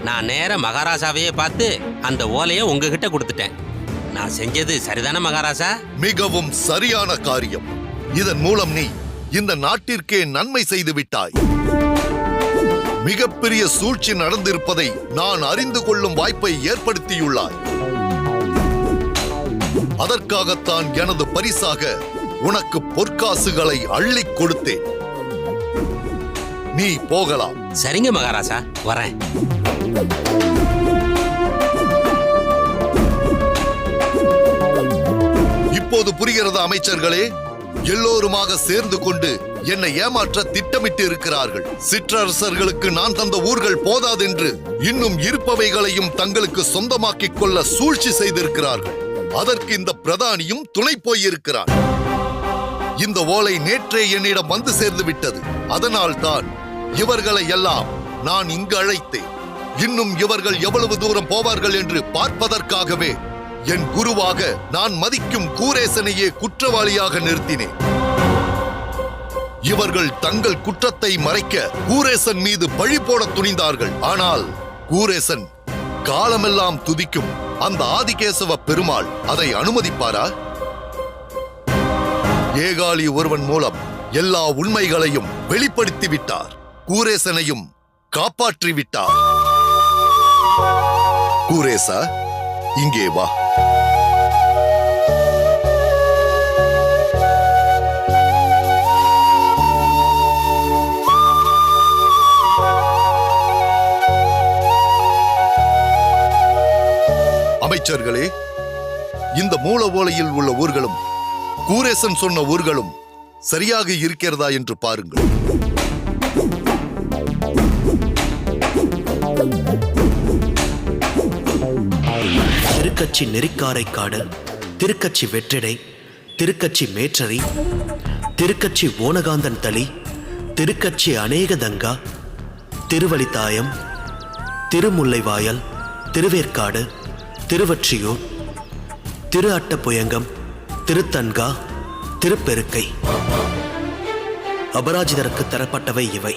நான் நேர மகாராஜாவையே பார்த்து அந்த ஓலையை உங்ககிட்ட கொடுத்துட்டேன். நான் செஞ்சது சரிதான மகாராஜா? மிகவும் சரியான காரியம். இதன் மூலம் நீ இந்த நாட்டிற்கே நன்மை செய்து விட்டாய். மிகப்பெரிய சூழ்ச்சி நடந்திருப்பதை நான் அறிந்து கொள்ளும் வாய்ப்பை ஏற்படுத்தியுள்ளாய். அதற்காகத்தான் எனது பரிசாக உனக்கு பொற்காசுகளை அள்ளிக் கொடுத்தேன். நீ போகலாம். சரிங்க மகாராஜா, வரேன். இப்போது புரிகிறதா அமைச்சர்களே? எல்லோருமாக சேர்ந்து கொண்டு என்னை ஏமாற்ற திட்டமிட்டு இருக்கிறார்கள். சிற்றரசர்களுக்கு நான் தந்த ஊர்கள் போதாதென்று இன்னும் இருப்பவைகளையும் தங்களுக்கு சொந்தமாக்கிக் கொள்ள சூழ்ச்சி செய்திருக்கிறார்கள். அதற்கு இந்த பிரதானியும் துணை போயிருக்கிறான். இந்த ஓலை நேற்றே என்னிடம் வந்து சேர்ந்து விட்டது. அதனால் தான் இவர்களை எல்லாம் நான் இங்கு அழைத்தேன். இன்னும் இவர்கள் எவ்வளவு தூரம் போவார்கள் என்று பார்ப்பதற்காகவே என் குருவாக நான் மதிக்கும் கூரேசனையே குற்றவாளியாக நிறுத்தினேன். இவர்கள் தங்கள் குற்றத்தை மறைக்க கூரேசன் மீது பழி போட துணிந்தார்கள். ஆனால் கூரேசன் காலமெல்லாம் துதிக்கும் அந்த ஆதிகேசவ பெருமாள் அதை அனுமதிப்பாரா? ஏகாலி ஒருவன் மூலம் எல்லா உண்மைகளையும் வெளிப்படுத்தி விட்டார். கூரேசனையும் காப்பாற்றி விட்டார். கூரேசா, இங்கே வா. அமைச்சர்களே, இந்த மூல ஓலையில் உள்ள ஊர்களும் கூரேசன் சொன்ன ஊர்களும் சரியாக இருக்கிறதா என்று பாருங்கள். திருக்கச்சி நெறிக்காரைக்காடு, திருக்கச்சி வெற்றிடை, திருக்கட்சி மேற்றரி, திருக்கட்சி ஓனகாந்தன் தளி, திருக்கட்சி அநேகதங்கா, திருவலித்தாயம், திருமுல்லைவாயல், திருவேற்காடு, திருவொற்றியூர், திரு அட்டப்புயங்கம், திருத்தன்கா, திருப்பெருக்கை. அபராஜிதருக்கு தரப்பட்டவை இவை: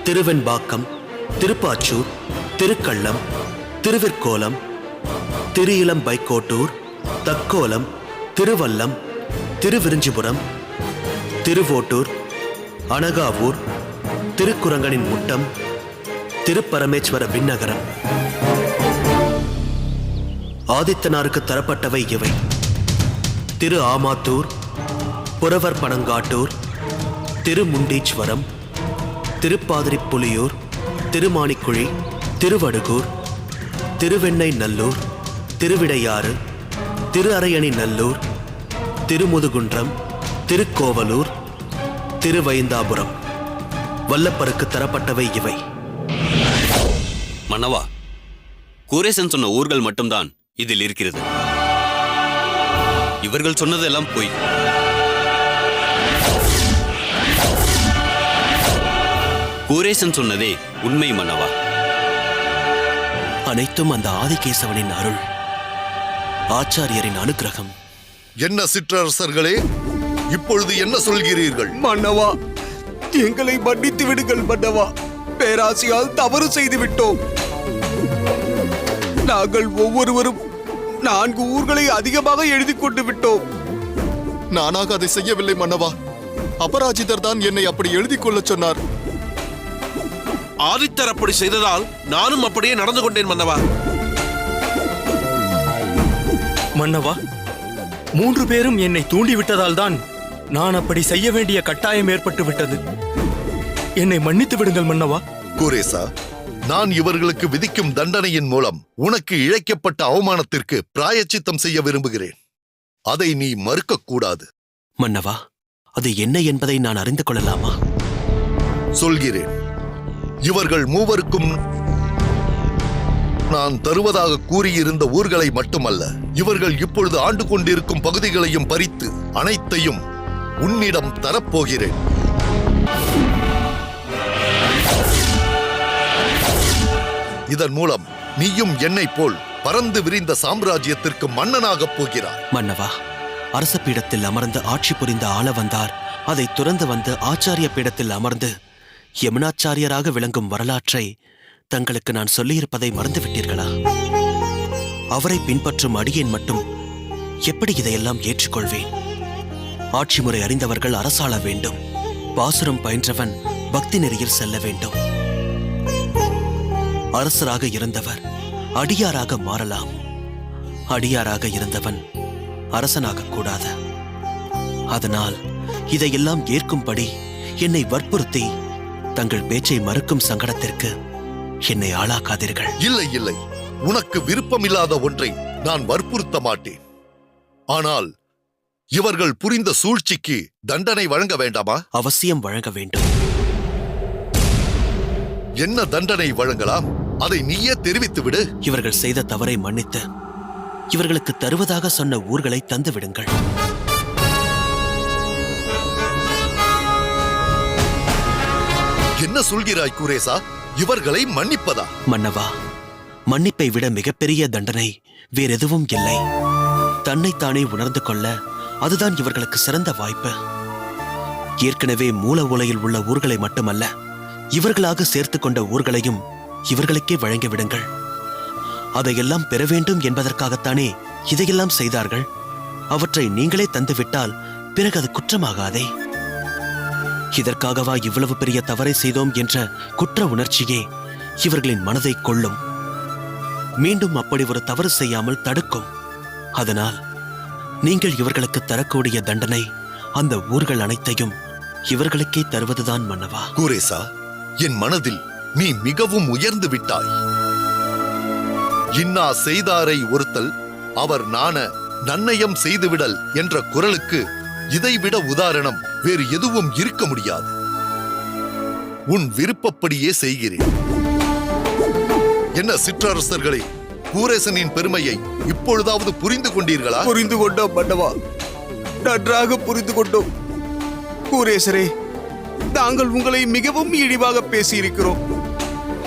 திருவெண்பாக்கம், திருப்பாச்சூர், திருக்கள்ளம், திருவிற்கோலம், திரு இளம்பைக்கோட்டூர், தக்கோலம், திருவல்லம், திருவிரிஞ்சிபுரம், திருவோட்டூர், அனகாவூர், திருக்குரங்கனின் முட்டம், திருப்பரமேஸ்வர விண்ணகரம். ஆதித்தனாருக்கு தரப்பட்டவை இவை: திரு ஆமாத்தூர், புறவர் பனங்காட்டூர், திருமுண்டீஸ்வரம், திருப்பாதிரிப்புலியூர், திருமாணிக்குழி, திருவடுகூர், திருவெண்ணை நல்லூர், திருவிடையாறு, திரு அரையணி நல்லூர், திருமுதுகுன்றம், திருக்கோவலூர், திருவைந்தாபுரம். வல்லப்பருக்கு தரப்பட்டவை இவை: மன்னவா, கூரேசன் சொன்ன ஊர்கள் மட்டும்தான் இதில் இருக்கிறது. இவர்கள் சொன்னதெல்லாம் பொய். கூரேசன் சொன்னதே உண்மை மன்னவா. அனைத்தும் அந்த ஆதிகேசவனின் அருள், ஆச்சாரியரின் அனுக்கிரகம். என்ன சிற்றரசர்களே, இப்பொழுது என்ன சொல்கிறீர்கள்? மன்னவா, எங்களை மன்னித்து விடுங்கள் மன்னவா. பேராசையால் தவறு செய்து விட்டோம். நாங்கள் ஒவ்வொருவரும் 4 ஊர்களை அதிகமாக எழுதி கொண்டு விட்டோம். நானாக அதை செய்யவில்லை மன்னவா. அபராஜிதர் தான் என்னை அப்படி எழுதி கொள்ள சொன்னார். ஆதித்தர் அப்படி செய்ததால் நானும் அப்படியே நடந்து கொண்டேன் மன்னவா. மன்னவா, 3 பேரும் என்னை தூண்டிவிட்டதால் தான் நான் அப்படி செய்ய வேண்டிய கட்டாயம் ஏற்பட்டு விட்டது. என்னை மன்னித்து விடுங்கள் மன்னவா. கூரேசா, நான் இவர்களுக்கு விதிக்கும் தண்டனையின் மூலம் உனக்கு இழைக்கப்பட்ட அவமானத்திற்கு பிராயச்சித்தம் செய்ய விரும்புகிறேன். அதை நீ மறுக்கக்கூடாது. மன்னவா, அது என்ன என்பதை நான் அறிந்து கொள்ளலாமா? சொல்கிறேன். இவர்கள் மூவருக்கும் நான் தருவதாக கூறியிருந்த ஊர்களை மட்டுமல்ல, இவர்கள் இப்பொழுது ஆண்டு கொண்டிருக்கும் பகுதிகளையும் பறித்து அனைத்தையும் உன்னிடம் தரப்போகிறேன். இதன் மூலம் நீயும் என்னைப் போல் பறந்து விரிந்த சாம்ராஜ்யத்திற்கு மன்னனாகப் போகிறாய். மன்னவா, அரச பீடத்தில் அமர்ந்து ஆட்சி புரிந்த ஆள வந்தார் அதை துறந்து வந்து ஆச்சாரிய பீடத்தில் அமர்ந்து யமுனாச்சாரியராக விளங்கும் வரலாற்றை தங்களுக்கு நான் சொல்லியிருப்பதை மறந்துவிட்டீர்களா? அவரை பின்பற்றும் அடியேன் மட்டும் எப்படி இதையெல்லாம் ஏற்றுக்கொள்வேன்? ஆட்சி முறை அறிந்தவர்கள் அரசாள வேண்டும். பாசுரம் பயின்றவன் பக்தி நெறியில் செல்ல வேண்டும். அரசராக இருந்தவர் அடியாராக மாறலாம். அடியாராக இருந்தவன் அரசனாக கூடாது. அதனால் இதையெல்லாம் ஏற்கும்படி என்னை வற்புறுத்தி தங்கள் பேச்சை மறுக்கும் சங்கடத்திற்கு என்னை ஆளாக்காதீர்கள். இல்லை இல்லை, உனக்கு விருப்பமில்லாத ஒன்றை நான் வற்புறுத்த மாட்டேன். ஆனால் இவர்கள் புரிந்த சூழ்ச்சிக்கு தண்டனை வழங்க வேண்டாமா? அவசியம் வழங்க வேண்டும். என்ன தண்டனை வழங்கலாம்? அதை நீயே தெரிவித்து விடு. இவர்கள் செய்த தவறை மன்னித்து இவர்களுக்கு தருவதாக சொன்ன ஊர்களை தந்து விடுங்கள். என்ன சொல்கிறாய் கூரேசா? இவர்களை மன்னிப்பதா? மன்னவா, மன்னிப்பை விட மிகப்பெரிய தண்டனை வேறெதுவும் இல்லை. தன்னைத்தானே உணர்ந்து கொள்ள அதுதான் இவர்களுக்கு சிறந்த வாய்ப்பு. ஏற்கனவே மூல உலையில் உள்ள ஊர்களை மட்டுமல்ல, இவர்களாக சேர்த்து கொண்ட ஊர்களையும் இவர்களுக்கே வழங்கிவிடுங்கள். அதையெல்லாம் பெற வேண்டும் என்பதற்காகத்தானே இதையெல்லாம் செய்தார்கள். அவற்றை நீங்களே தந்துவிட்டால் பிறகு அது குற்றமாகாதே. இதற்காகவா இவ்வளவு பெரிய தவறை செய்தோம் என்ற குற்ற உணர்ச்சியே இவர்களின் மனதை கொள்ளும். மீண்டும் அப்படி ஒரு தவறு செய்யாமல் தடுக்கும். அதனால் நீங்கள் இவர்களுக்கு தரக்கூடிய தண்டனை அந்த ஊர்கள் அனைத்தையும் இவர்களுக்கே தருவதுதான் மன்னவா. கூரேசா, என் மனதில் நீ மிகவும் உயர்ந்து விட்டாய். இன்னா செய்தாரை ஒருத்தல் அவர் நாண நன்னயம் செய்துவிடல் என்ற குரலுக்கு இதைவிட உதாரணம் வேறு எதுவும் இருக்க முடியாது. உன் விருப்பப்படியே செய்கிறேன். என்ன சிற்றரசர்களே, கூரேசனின் பெருமையை இப்பொழுதாவது புரிந்து கொண்டீர்களா? புரிந்து கொண்டோம் மன்னவா. நன்றாக புரிந்து கொண்டோம். கூரேசரே, நாங்கள் உங்களை மிகவும் இழிவாக பேசியிருக்கிறோம்.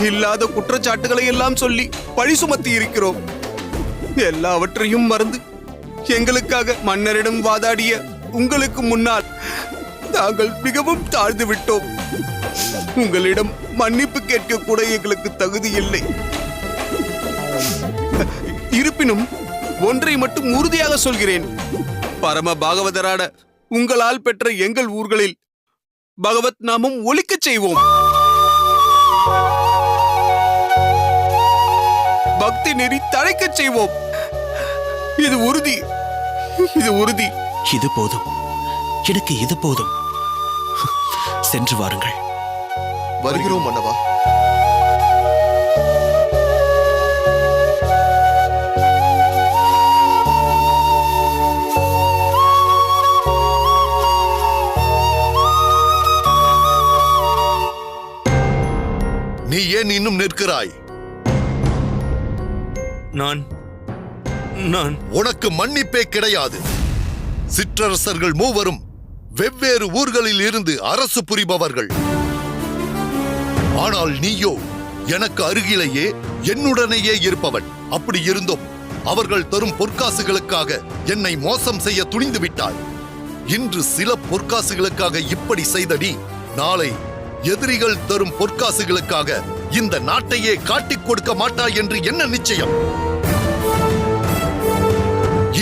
இல்லாத குற்றச்சாட்டுகளை எல்லாம் சொல்லி பழி சுமத்தி இருக்கிறோம். எல்லாவற்றையும் மறந்து எங்களுக்காக மன்னரிடம் வாதாடிய உங்களுக்கு முன்னால் நாங்கள் மிகவும் தாழ்ந்து விட்டோம். உங்களிடம் மன்னிப்பு கேட்க கூட எங்களுக்கு தகுதி இல்லை. இருப்பினும் ஒன்றை மட்டும் உறுதியாக சொல்கிறேன். பரம பாகவதரான உங்களால் பெற்ற எங்கள் ஊர்களில் பகவத் நாமம் ஒலிக்கச் செய்வோம். பக்தி நெறி தழைக்கச் செய்வோம். இது உறுதி, இது உறுதி. இது போதும், எனக்கு இது போதும். சென்று வாருங்கள். வருகிறோம் மன்னவா. நீ ஏன் இன்னும் நிற்கிறாய்? நான் உனக்கு மன்னிப்பே கிடையாது. சிற்றரசர்கள் மூவரும் வெவ்வேறு ஊர்களில் இருந்து அரசு புரிபவர்கள். ஆனால் நீயோ எனக்கு அருகிலேயே என்னுடனேயே இருப்பவன். அப்படி இருந்தும் அவர்கள் தரும் பொற்காசுகளுக்காக என்னை மோசம் செய்ய துணிந்து விட்டாய். இன்று சில பொற்காசுகளுக்காக இப்படி செய்தடி, நாளை எதிரிகள் தரும் பொற்காசுகளுக்காக இந்த நாட்டையே காட்டிக் கொடுக்க மாட்டாய் என்று என்ன நிச்சயம்?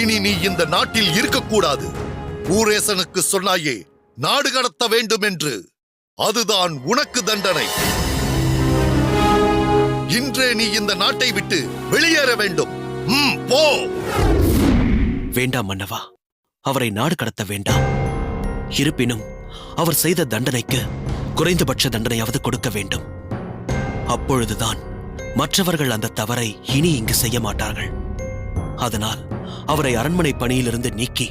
இனி நீ இந்த நாட்டில் இருக்கக்கூடாது. கூரேசனுக்கு சொன்னாயே நாடு கடத்த வேண்டும் என்று. அதுதான் உனக்கு தண்டனை. இன்றே நீ இந்த நாட்டை விட்டு வெளியேற வேண்டும். போ. வேண்டாம் மன்னவா, அவரை நாடு கடத்த வேண்டாம். இருப்பினும் அவர் செய்த தண்டனைக்கு குறைந்தபட்ச தண்டனையாவது கொடுக்க வேண்டும். அப்பொழுதுதான் மற்றவர்கள் அந்த தவறை இனி இங்கு செய்ய மாட்டார்கள். அதனால் அவரை அரண்மனை பணியிலிருந்து நீக்கி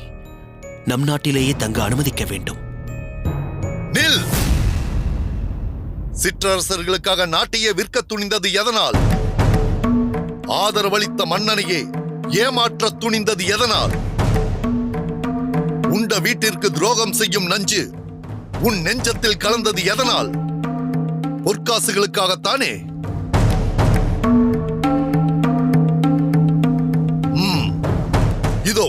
நம் நாட்டிலேயே தங்க அனுமதிக்க வேண்டும். நில்! சிற்றரசர்களுக்காக நாட்டையே விற்க துணிந்தது எதனால்? ஆதரவளித்த மன்னனையே ஏமாற்ற துணிந்தது எதனால்? உண்ட வீட்டிற்கு துரோகம் செய்யும் நஞ்சு உன் நெஞ்சத்தில் கலந்தது எதனால்? பொற்காசுகளுக்காகத்தானே? இதோ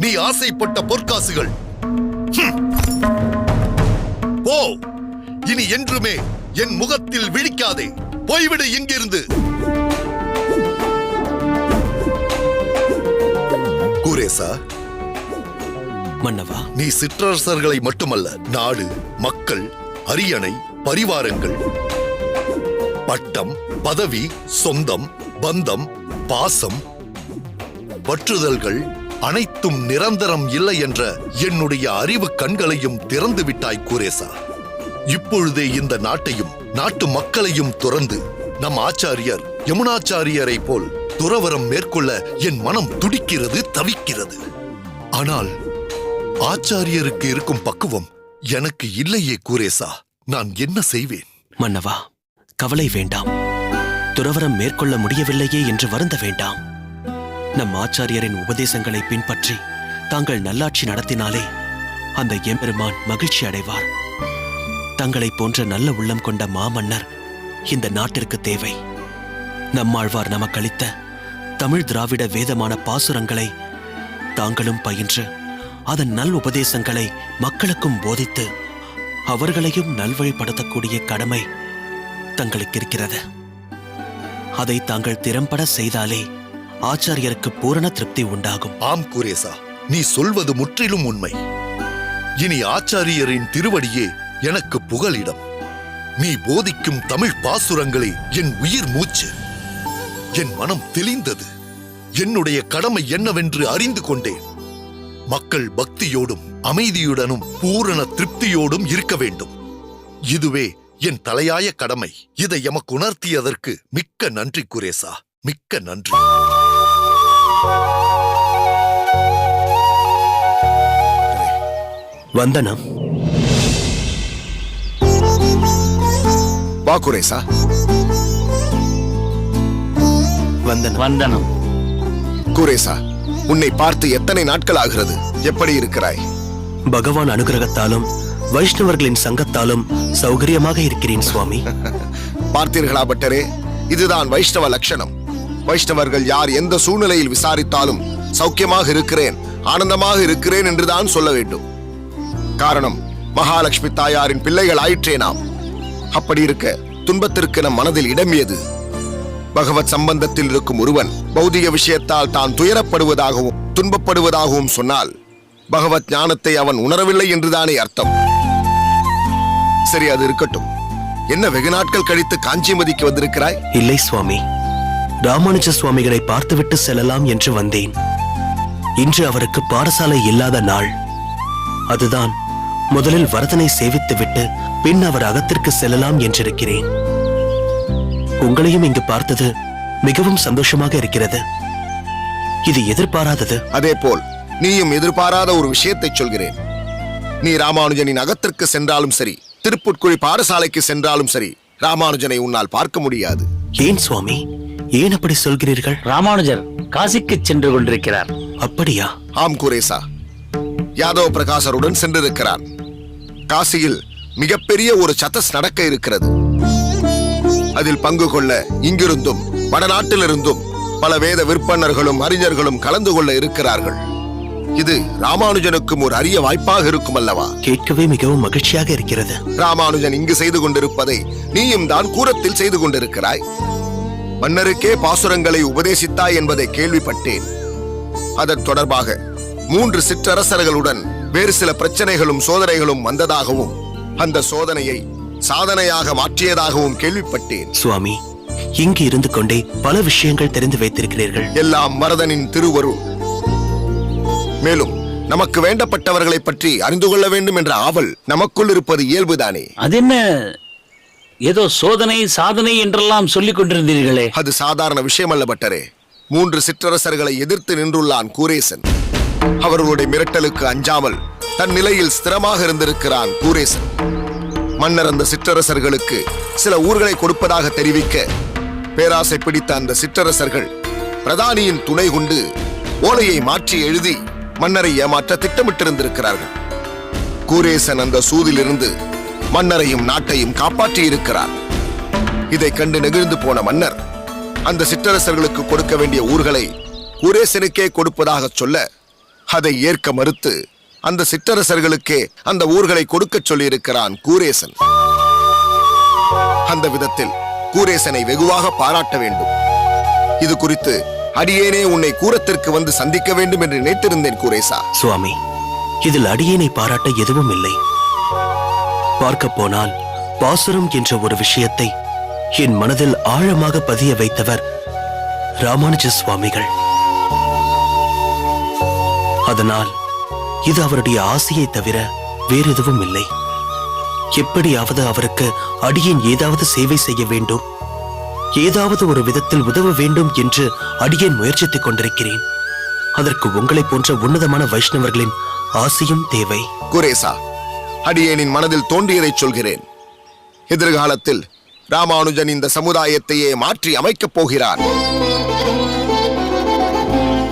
நீ ஆசைப்பட்ட பொற்காசுகள். போ, இனி என்றுமே என் முகத்தில் விழிக்காதே. போய்விடு இங்கிருந்து. கூரேசா, மன்னவா, நீ சிற்றரசர்களை மட்டுமல்ல, நாடு, மக்கள், அரியணை, பரிவாரங்கள், பட்டம், பதவி, சொந்தம், பந்தம், பாசம், பற்றுதல்கள் அனைத்தும் நிரந்தரம் இல்லை என்ற என்னுடைய அறிவு கண்களையும் திறந்து விட்டாய் கூரேசா. இப்பொழுதே இந்த நாட்டையும் நாட்டு மக்களையும் துறந்து நம் ஆச்சாரியர் யமுனாச்சாரியரை போல் துறவரம் மேற்கொள்ள என் மனம் துடிக்கிறது, தவிக்கிறது. ஆனால் ஆச்சாரியருக்கு இருக்கும் பக்குவம் எனக்கு இல்லையே கூரேசா. நான் என்ன செய்வேன்? மன்னவா, கவலை வேண்டாம். துறவரம் மேற்கொள்ள முடியவில்லையே என்று வருந்த வேண்டாம். நம் ஆச்சாரியரின் உபதேசங்களை பின்பற்றி தாங்கள் நல்லாட்சி நடத்தினாலே அந்த எம்பெருமான் மகிழ்ச்சி அடைவார். தங்களைப் போன்ற நல்ல உள்ளம் கொண்ட மாமன்னர் இந்த நாட்டிற்கு தேவை. நம்மாழ்வார் நமக்களித்த தமிழ் திராவிட வேதமான பாசுரங்களை தாங்களும் பயின்று அதன் நல் உபதேசங்களை மக்களுக்கும் போதித்து அவர்களையும் நல்வழிப்படுத்தக்கூடிய கடமை தங்களுக்கு இருக்கிறது. அதை தாங்கள் திறம்பட செய்தாலே ஆச்சாரியருக்கு பூரண திருப்தி உண்டாகும். ஆம் கூரேசா, நீ சொல்வது முற்றிலும் உண்மை. இனி ஆச்சாரியரின் திருவடியே எனக்கு புகலிடம். நீ போதிக்கும் தமிழ் பாசுரங்களே என் உயிர் மூச்சு. என் மனம் தெளிந்தது. என்னுடைய கடமை என்னவென்று அறிந்து கொண்டேன். மக்கள் பக்தியோடும் அமைதியுடனும் பூரண திருப்தியோடும் இருக்க வேண்டும். இதுவே என் தலையாய கடமை. இதை எமக்கு உணர்த்தியதற்கு மிக்க நன்றி கூரேசா, மிக்க நன்றி. வந்தனம். வா குரேசா. வந்தனம். வந்தனம். குரேசா, உன்னை பார்த்து எத்தனை நாட்கள் ஆகிறது? எப்படி இருக்கிறாய்? பகவான் அனுகிரகத்தாலும் வைஷ்ணவர்களின் சங்கத்தாலும் சௌகரியமாக இருக்கிறேன் சுவாமி. பார்த்தீர்களா பட்டரே, இதுதான் வைஷ்ணவ லட்சணம். வைஷ்ணவர்கள் யார் எந்த சூழ்நிலையில் விசாரித்தாலும் சௌக்கியமாக இருக்கிறேன், ஆனந்தமாக இருக்கிறேன் என்றுதான் சொல்ல வேண்டும். காரணம், மகாலட்சுமி தாயாரின் பிள்ளைகள் ஆயிற்றே நாம். அப்படி இருக்க துன்பத்திற்கு நம் மனதில் இடம் ஏது? பகவத் சம்பந்தத்தில் இருக்கும் ஒருவன் பௌதிக விஷயத்தால் தான் துயரப்படுவதாகவும் துன்பப்படுவதாகவும் சொன்னால் பகவத் ஞானத்தை அவன் உணரவில்லை என்றுதானே அர்த்தம். சரி, அது இருக்கட்டும். என்ன வெகு நாட்கள் கழித்து காஞ்சிமதிக்கு வந்திருக்கிறாய்? இல்லை சுவாமி, ராமானுஜ சுவாமிகளை பார்த்துவிட்டு செல்லலாம் என்று வந்தேன். இன்று அவருக்கு பாடசாலை இல்லாத நாள். அதுதான் முதலில் வரதனை சேவித்துவிட்டு பின் அவர் அகத்திற்கு செல்லலாம் என்றிருக்கிறேன். உங்களையும் இங்கு பார்த்தது மிகவும் சந்தோஷமாக இருக்கிறது. இது எதிர்பாராதது. அதே போல் நீயும் எதிர்பாராத ஒரு விஷயத்தை சொல்கிறேன். நீ ராமானுஜனின் அகத்திற்கு சென்றாலும் சரி, திருப்புட்குழி பாடசாலைக்கு சென்றாலும் சரி, ராமானுஜனை உன்னால் பார்க்க முடியாது. ஏன் சுவாமி, ஏன் அப்படி சொல்கிறீர்கள்? ராமானுஜர் காசிக்கு சென்று கொண்டிருக்கிறார். அப்படியா? ஆம் குரேசா, யாதவ பிரகாசருடன் சென்றிருக்கிறான். காசியில் மிகப்பெரிய ஒரு சதஸ் நடக்க இருக்கிறது. அதில் பங்கு கொள்ள இங்கிருந்தும் வடநாட்டிலிருந்தும் பல வேத விற்பனர்களும் அறிஞர்களும் கலந்து கொள்ள இருக்கிறார்கள். இது ராமானுஜனுக்கும் ஒரு அரிய வாய்ப்பாக இருக்கும் அல்லவா? கேட்கவே மிகவும் மகிழ்ச்சியாக இருக்கிறது. ராமானுஜன் இங்கு செய்து கொண்டிருப்பதை நீயும் தான் கூரத்தில் செய்து கொண்டிருக்கிறாய். மன்னருக்கே பாசுரங்களை உபதேசித்தாய் என்பதை கேள்விப்பட்டேன். அதன் தொடர்பாக 3 சிற்றரசர்களுடன் வேறு சில பிரச்சனைகளும் சோதனைகளும் வந்ததாகவும் அந்த சோதனையை சாதனையாக மாற்றியதாகவும் கேள்விப்பட்டேன். சுவாமி, இங்கு இருந்து கொண்டே பல விஷயங்கள் தெரிந்து வைத்திருக்கிறீர்கள். எல்லாம் மரதனின் திருவருள். மேலும் நமக்கு வேண்டப்பட்டவர்களை பற்றி அறிந்து கொள்ள வேண்டும் என்ற ஆவல் நமக்குள் இருப்பது இயல்புதானே. அது என்ன, ஏதோ சோதனை சாதனை என்றெல்லாம் சொல்லிக் கொண்டிருந்தீர்களே? அது சாதாரண விஷயம் அல்ல பட்டரே. 3 சிற்றரசர்களை எதிர்த்து நின்றுள்ளான் கூரேசன். அவர்களுடைய மிரட்டலுக்கு அஞ்சாமல் தன் நிலையில் ஸ்திரமாக இருந்திருக்கிறான் கூரேசன். மன்னர் அந்த சிற்றரசர்களுக்கு சில ஊர்களை கொடுப்பதாக தெரிவிக்க பேராசை பிடித்த அந்த சிற்றரசர்கள் பிரதானியின் துணை கொண்டு ஓலையை மாற்றி எழுதி மன்னரை ஏமாற்ற திட்டமிட்டிருந்திருக்கிறார்கள். கூரேசன் அந்த சூதிலிருந்து மன்னரையும் நாட்டையும் காப்பாற்றி இருக்கிறார். இதை கண்டு நெகிழ்ந்து போன மன்னர் அந்த சிற்றரசர்களுக்கு கொடுக்க வேண்டிய ஊர்களை கூரேசனுக்கே கொடுப்பதாக சொல்ல அதை ஏற்க மறுத்து அந்த சிற்றரசர்களுக்கே அந்த ஊர்களை கொடுக்க சொல்லியிருக்கிறான் கூரேசன். அந்த விதத்தில் கூரேசனை வெகுவாக பாராட்ட வேண்டும். இது குறித்து அடியேனே உன்னை கூரத்திற்கு வந்து சந்திக்க வேண்டும் என்று நினைத்திருந்தேன் கூரேசா. சுவாமி, இதில் அடியேனை பாராட்ட எதுவும் இல்லை. பார்க்க போனால் பாசுரம் என்ற ஒரு விஷயத்தை என் மனதில் ஆழமாக பதிய வைத்தவர் ராமானுஜ சுவாமிகள். அதனால் இது அவருடைய ஆசையை தவிர வேறு எதுவும் இல்லை. எப்படியாவது அவருக்கு அடியேன் ஏதாவது சேவை செய்ய வேண்டும், ஏதாவது ஒரு விதத்தில் உதவ வேண்டும் என்று அடியேன் முயற்சித்துக் கொண்டிருக்கிறேன். அதற்கு உங்களை போன்ற உன்னதமான வைஷ்ணவர்களின் ஆசையும் தேவை. குரேசா, அடியேனின் மனதில் தோன்றியதை சொல்கிறேன். எதிர்காலத்தில் ராமானுஜன் இந்த சமுதாயத்தையே மாற்றி அமைக்கப் போகிறார்.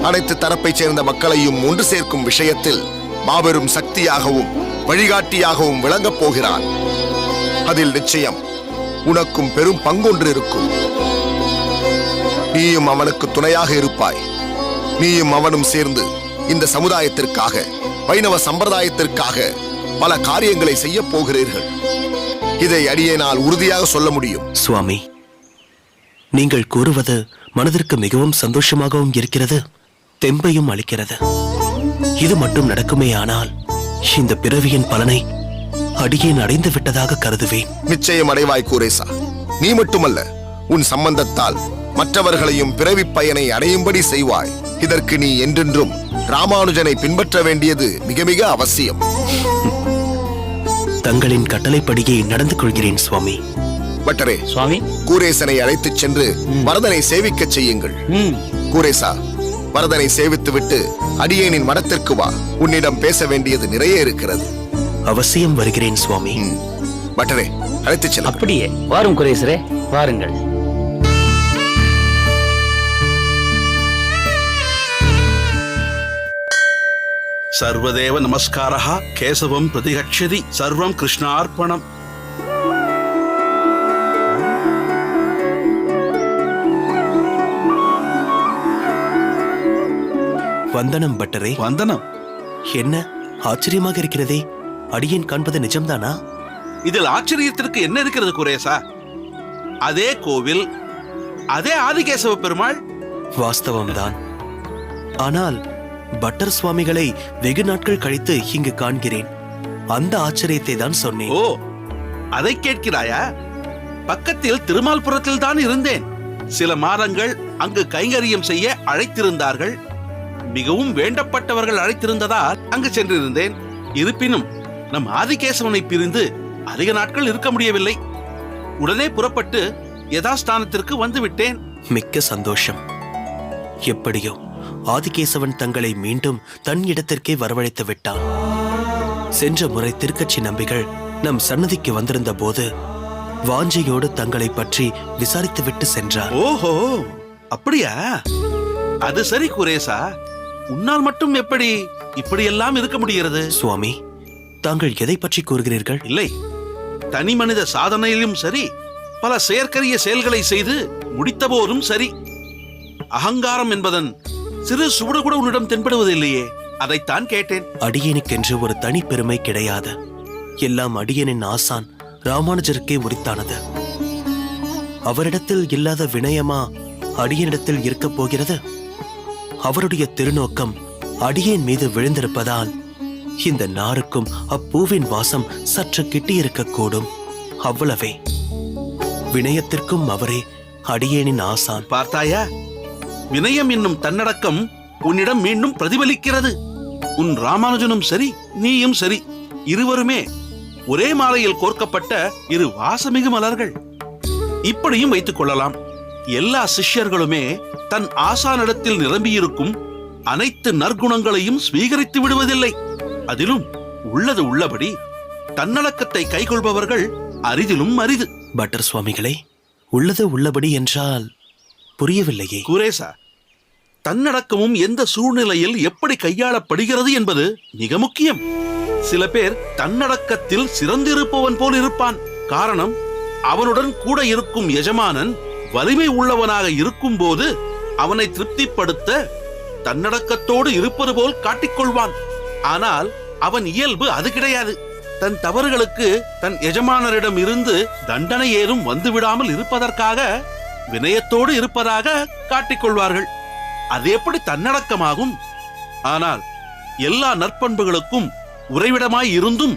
அனைத்து தரப்பைச் சேர்ந்த மக்களையும் ஒன்று சேர்க்கும் விஷயத்தில் மாபெரும் சக்தியாகவும் வழிகாட்டியாகவும் விளங்கப் போகிறார். அதில் நிச்சயம் உனக்கும் பெரும் பங்கொன்று இருக்கும். நீயும் அவனுக்கு துணையாக இருப்பாய். நீயும் அவனும் சேர்ந்து இந்த சமுதாயத்திற்காக, வைணவ சம்பிரதாயத்திற்காக பல காரியங்களை செய்ய போகிறீர்கள். இதை அடியேனால் உறுதியாக சொல்ல முடியும். சுவாமி, நீங்கள் கூறுவது மனதிற்கு மிகவும் சந்தோஷமாகவும் இருக்கிறது, தெம்பையும் அளிக்கிறது. இது மட்டும் நடக்குமே ஆனால் இந்த பிறவியின் பலனை அடியேன் அடைந்து விட்டதாக கருதுவேன். நிச்சயம் அடைவாய் கூரேசா. நீ மட்டுமல்ல, உன் சம்பந்தத்தால் மற்றவர்களையும் பிறவி பயனை அடையும்படி செய்வாய். இதற்கு நீ என்றென்றும் ராமானுஜனை பின்பற்ற வேண்டியது மிக மிக அவசியம். தங்களின் கட்டளைப்படியே நடந்து கொள்கிறேன் சுவாமி. பட்டரே, சுவாமி, கூரேசனை அழைத்துச் சென்று வரதனை சேவிக்கச் செய்யுங்கள். கூரேசா, வரதனை சேவித்துவிட்டு அடியேனின் மடத்திற்கு வா. உன்னிடம் பேச வேண்டியது நிறைய இருக்கிறது. அவசியம் வருகிறேன் சுவாமி. பட்டரே, அழைத்துச் செல்ல. அப்படியே வாரும் குரேசரே, வாருங்கள். சர்வதேவ நமஸ்காரः கேசவம் பிரதிகட்சதி சர்வம் கிருஷ்ணார்ப்பணம். வந்தனம் பட்டரே. வந்தனம். என்ன ஆச்சரியமாக இருக்கிறதே, அடியேன் காண்பது நிஜம்தானா? இதில் ஆச்சரியத்திற்கு என்ன இருக்கிறது குரேசா? அதே கோவில், அதே ஆதிகேசவ பெருமாள். வாஸ்தவம்தான். ஆனால் பட்டர் சுவாமிகளை வெகு நாட்கள் கழித்து இங்கு காண்கிறேன். அந்த ஆச்சரியத்தை தான் சொன்னேன். ஓ, அதை கேட்கிறாயா? பக்கத்தில் திருமால்புரத்தில் தான் இருந்தேன். சில மாதங்கள் அங்கு கைங்கரியம் செய்ய அழைத்திருந்தார்கள். மிகவும் வேண்டப்பட்டவர்கள் அழைத்திருந்ததால் அங்கு சென்றிருந்தேன். இருப்பினும் நம் ஆதிகேசவனை பிரிந்து அதிக நாட்கள் இருக்க முடியவில்லை. உடனே புறப்பட்டு யதாஸ்தானத்திற்கு வந்துவிட்டேன். மிக்க சந்தோஷம். எப்படியோ ஆதிகேசவன் தங்களை மீண்டும் தன் இடத்திற்கே வரவழைத்து விட்டான். சென்ற முறை திருக்கட்சி நம்பிகள் நம் சன்னதிக்கு வந்திருந்த போது வாஞ்சையோடு தங்களை பற்றி விசாரித்துவிட்டு சென்றார். ஓஹோ, அப்படியா? அது சரி குரேசா, உன்னால் மட்டும் எப்படி இப்படியெல்லாம் இருக்க முடிகிறது? சுவாமி, தாங்கள் எதை பற்றி கூறுகிறீர்கள்? இல்லை, தனி மனித சாதனையிலும் சரி, பல செயற்கரிய செயல்களை செய்து முடித்த போதும் சரி, அகங்காரம் என்பதன் சிறு சுவடு கூட உன்னிடம் தென்படுவதில்லையே, அதைத்தான் கேட்டேன். அடியேனுக்கென்று ஒரு தனி பெருமை கிடையாது. எல்லாம் அடியனின் ஆசான் ராமானுஜருக்கே உரித்தானது. அவரிடத்தில் இல்லாத வினயமா அடியனிடத்தில் இருக்கப் போகிறது? அவருடைய திருநோக்கம் அடியேன் மீது விழுந்திருப்பதால் இந்த நாருக்கும் அப்பூவின் வாசம் சற்று கிட்டியிருக்கக்கூடும். அவ்வளவே. வினயத்திற்கும் அவரே அடியேனின் ஆசான். பார்த்தாயா, வினயம் என்னும் தன்னடக்கம் உன்னிடம் மீண்டும் பிரதிபலிக்கிறது. உன் ராமானுஜனும் சரி, நீயும் சரி, இருவருமே ஒரே மாலையில் கோர்க்கப்பட்ட இரு வாசமிகு மலர்கள். இப்படியும் வைத்துக் கொள்ளலாம். எல்லா சிஷ்யர்களுமே தன் ஆசானிடத்தில் நிரம்பியிருக்கும் அனைத்து நற்குணங்களையும் ஸ்வீகரித்து விடுவதில்லை. அதிலும் உள்ளது உள்ளபடி தன்னடக்கத்தை கைக்கொள்பவர்கள் அரிதிலும் அரிது. பட்டர் சுவாமிகளே, உள்ளது உள்ளபடி என்றால் புரியவில்லையே. குரேசா, தன்னடக்கமும் எந்த சூழ்நிலையில் எப்படி கையாளப்படுகிறது என்பது மிக முக்கியம். சில பேர் தன்னடக்கத்தில் சிறந்திருப்பவன் போல் இருப்பான். காரணம், அவனுடன் கூட இருக்கும் எஜமானன் வலிமை உள்ளவனாக இருக்கும் போது அவனை திருப்திப்படுத்த தன்னடக்கத்தோடு இருப்பது போல் காட்டிக்கொள்வான். ஆனால் அவன் இயல்பு அது கிடையாது. தன் தவறுகளுக்கு தன் எஜமானரிடம் இருந்து தண்டனை ஏதும் வந்துவிடாமல் இருப்பதற்காக வினயத்தோடு இருப்பதாக காட்டிக்கொள்வார்கள். அது எப்படி தன்னடக்கமாகும்? ஆனால் எல்லா நற்பண்புகளுக்கும் உறைவிடமாய் இருந்தும்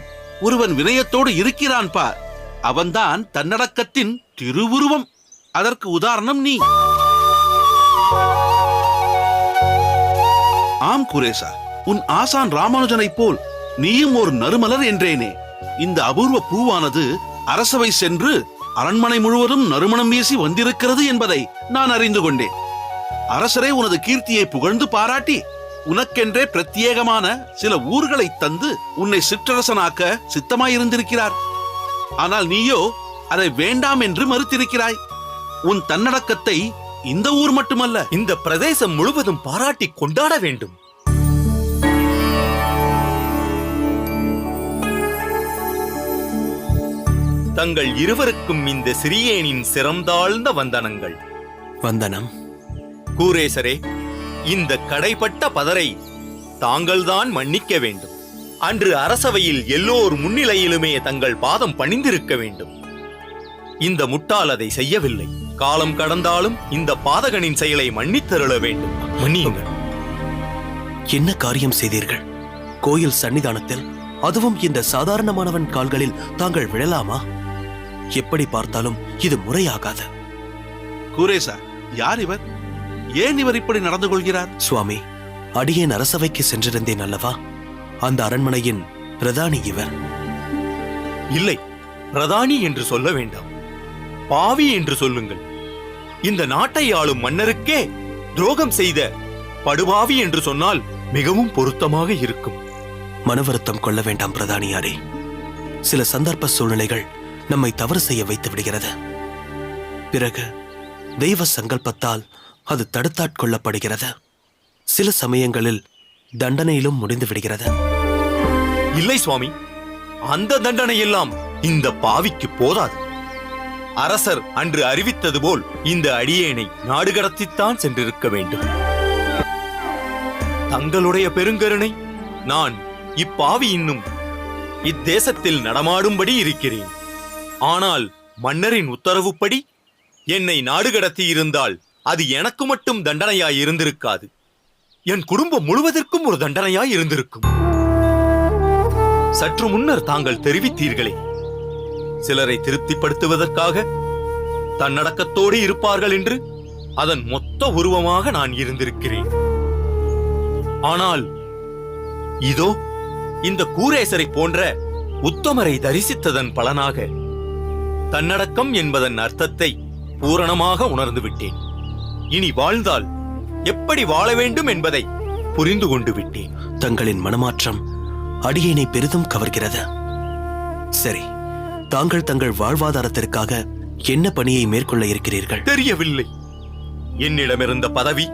ஒருவன் வினயத்தோடு இருக்கிறான் பார், அவன்தான் தன்னடக்கத்தின் திருவுருவம். அதற்கு உதாரணம் நீ. ஆம் குரேசா, உன் ஆசான் ராமானுஜனைப் போல் நீயும் ஒரு நறுமலர் என்றேனே. இந்த அபூர்வ பூவானது அரசவை சென்று அரண்மனை முழுவதும் நறுமணம் வீசி வந்திருக்கிறது என்பதை நான் அறிந்து கொண்டேன். அரசரே உனது கீர்த்தியை புகழ்ந்து பாராட்டி உனக்கென்றே பிரத்யேகமான சில ஊர்களை தந்து உன்னை சிற்றரசனாக்க சித்தமாயிருந்திருக்கிறார். ஆனால் நீயோ அதை வேண்டாம் என்று மறுத்திருக்கிறாய். உன் தன்னடக்கத்தை இந்த ஊர் மட்டுமல்ல, இந்த பிரதேசம் முழுவதும் பாராட்டி கொண்டாட வேண்டும். தங்கள் இருவருக்கும் இந்த சிறியேனின் சிரம்தாழ்ந்த வந்தனங்கள். வந்தனம். கூரேசரே, இந்த கடைப்பட்ட பதரை தாங்கள்தான் மன்னிக்க வேண்டும். அன்று அரசவையில் எல்லோர் முன்னிலையிலுமே தங்கள் பாதம் பணிந்திருக்க வேண்டும். இந்த முட்டாள் அதை செய்யவில்லை. காலம் கடந்தாலும் இந்த பாதகனின் செயலை மன்னித்தருள வேண்டும். மன்னியுங்கள். என்ன காரியம் செய்தீர்கள்? கோயில் சன்னிதானத்தில், அதுவும் இந்த சாதாரணமானவன் கால்களில் தாங்கள் விழலாமா? எப்படி பார்த்தாலும் இது முறையாகாது. குரேசா, யார் இவர்? ஏன் இவர் இப்படி நடந்து கொள்கிறார்? சுவாமி, அடியேன் அரசவைக்கு சென்றிருந்தேன் அல்லவா? அந்த அரண்மனையின் பிரதானி இவர். இல்லை, பிரதானி என்று சொல்ல வேண்டாம், பாவி என்று சொல்லுங்கள். இந்த நாட்டை ஆளும் மன்னருக்கே துரோகம் செய்த படுபாவி என்று சொன்னால் மிகவும் பொருத்தமாக இருக்கும். மனவருத்தம் கொள்ள வேண்டாம் பிரதானியாரே. சில சந்தர்ப்ப சூழ்நிலைகள் நம்மை தவறு செய்ய வைத்து விடுகிறது. பிறகு தெய்வ சங்கல்பத்தால் அது தடுத்தாட்கொள்ளப்படுகிறது. சில சமயங்களில் தண்டனையிலும் முடிந்து விடுகிறது. இல்லை சுவாமி, அந்த தண்டனை எல்லாம் இந்த பாவிக்கு போதாது. அரசர் அன்று அறிவித்தது போல் இந்த அடியேனை நாடு கடத்தித்தான் சென்றிருக்க வேண்டும். தங்களுடைய பெருங்கருணை, நான் இப்பாவி இன்னும் இத்தேசத்தில் நடமாடும்படி இருக்கிறேன். ஆனால் மன்னரின் உத்தரவுப்படி என்னை நாடு கடத்தி இருந்தால் அது எனக்கு மட்டும் தண்டனையாய் இருந்திருக்காது, என் குடும்பம் முழுவதற்கும் ஒரு தண்டனையாய் இருந்திருக்கும். சற்று முன்னர் தாங்கள் தெரிவித்தீர்களே, சிலரை திருப்திப்படுத்துவதற்காக தன்னடக்கத்தோடு இருப்பார்கள் என்று. அதன் மொத்த உருவமாக நான் இருந்திருக்கிறேன். ஆனால் இதோ இந்த கூரேசரை போன்ற உத்தமரை தரிசித்ததன் பலனாக தன்னடக்கம் என்பதன் அர்த்தத்தை பூரணமாக உணர்ந்து விட்டேன். இனி வாழ்ந்தால் எப்படி வாழ வேண்டும் என்பதை புரிந்து கொண்டு விட்டேன். தங்களின் மனமாற்றம் அடியேனை பெரிதும் கவர்கிறது. சரி, தாங்கள் தங்கள் வாழ்வாதாரத்திற்காக என்ன பணியை மேற்கொள்ள இருக்கிறீர்கள்? தெரியவில்லை. என்னிடமிருந்த பதவி,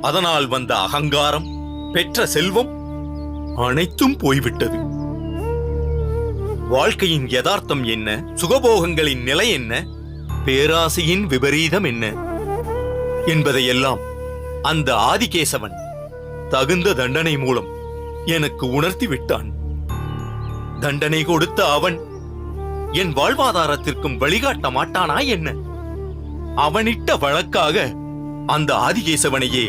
அதனால் வந்த அகங்காரம், பெற்ற செல்வம் அனைத்தும் போய்விட்டது. வாழ்க்கையின் யதார்த்தம் என்ன, சுகபோகங்களின் நிலை என்ன, பேராசையின் விபரீதம் என்ன என்பதையெல்லாம் அந்த ஆதிகேசவன் தகுந்த தண்டனை மூலம் எனக்கு உணர்த்தி விட்டான். தண்டனை கொடுத்த அவன் என் வாழ்வாதாரத்திற்கும் வழிகாட்ட மாட்டானா என்ன? அவனிட்ட வழக்காக அந்த ஆதிகேசவனையே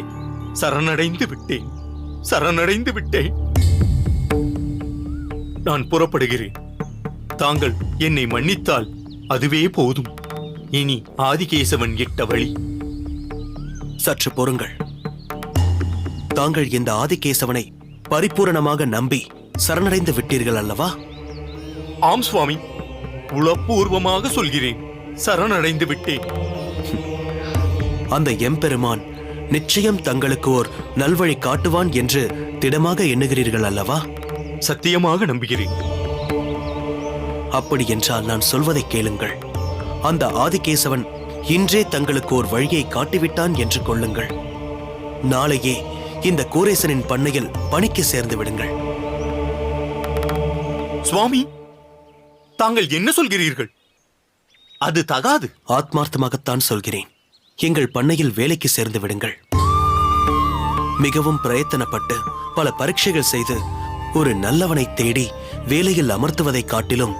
சரணடைந்து விட்டேன். நான் புறப்படுகிறேன். தாங்கள் என்னை மன்னித்தால் அதுவே போதும். இனி ஆதிகேசவன் இட்ட வழி. சற்று பொறுங்கள். தாங்கள் இந்த ஆதிகேசவனை பரிபூரணமாக நம்பி சரணடைந்து விட்டீர்கள் அல்லவா? ஆம் சுவாமி, உளப்பூர்வமாக சொல்கிறேன், சரணடைந்து விட்டேன். அந்த எம்பெருமான் நிச்சயம் தங்களுக்கு ஓர் நல்வழி காட்டுவான் என்று திடமாக எண்ணுகிறீர்கள் அல்லவா? சத்தியமாக நம்புகிறேன். அப்படி என்றால் நான் சொல்வதை கேளுங்கள். அந்த ஆதிகேசவன் இன்றே தங்களுக்கு ஓர் வழியை காட்டிவிட்டான் என்று கொள்ளுங்கள். நாளையே இந்த கூரேசனின் பண்ணையில் பணிக்கு சேர்ந்து விடுங்கள். சுவாமி, தாங்கள் என்ன சொல்கிறீர்கள்? அது தகாது. ஆத்மார்த்தமாகத்தான் சொல்கிறேன். எங்கள் பண்ணையில் வேலைக்கு சேர்ந்து விடுங்கள். மிகவும் பிரயத்தனப்பட்டு பல பரீட்சைகள் செய்து ஒரு நல்லவனை தேடி வேலையில் அமர்த்துவதை காட்டிலும்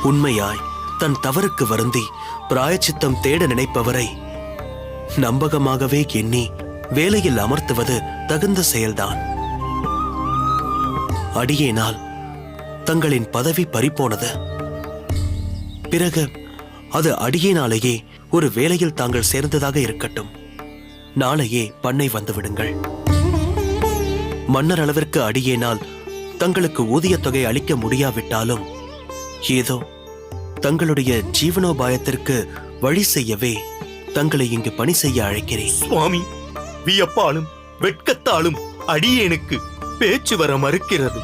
உண்மையாய் தன் தவறுக்கு வருந்தி பிராயச்சித்தம் தேட நினைப்பவரை நம்பகமாகவே எண்ணி வேலையில் அமர்த்துவது தகுந்த செயல்தான். அடியேனால் தங்களின் பதவி பறிபோனது. பிறகு அது அடியேனாலேயே ஒரு வேலையில் தாங்கள் சேர்ந்ததாக இருக்கட்டும். நாளையே பண்ணை வந்து விடுங்கள். மன்னர் அளவிற்கு அடியேனால் தங்களுக்கு ஊதியத் தொகை அளிக்க முடியாவிட்டாலும் ஏதோ தங்களுடைய ஜீவனோபாயத்திற்கு வழி செய்யவே தங்களை இங்கு பணி செய்ய அழைக்கிறேன். சுவாமி, வியப்பாலும் வெட்கத்தாலும் அடியேனுக்கு பேச்சு வர மறுக்கிறது.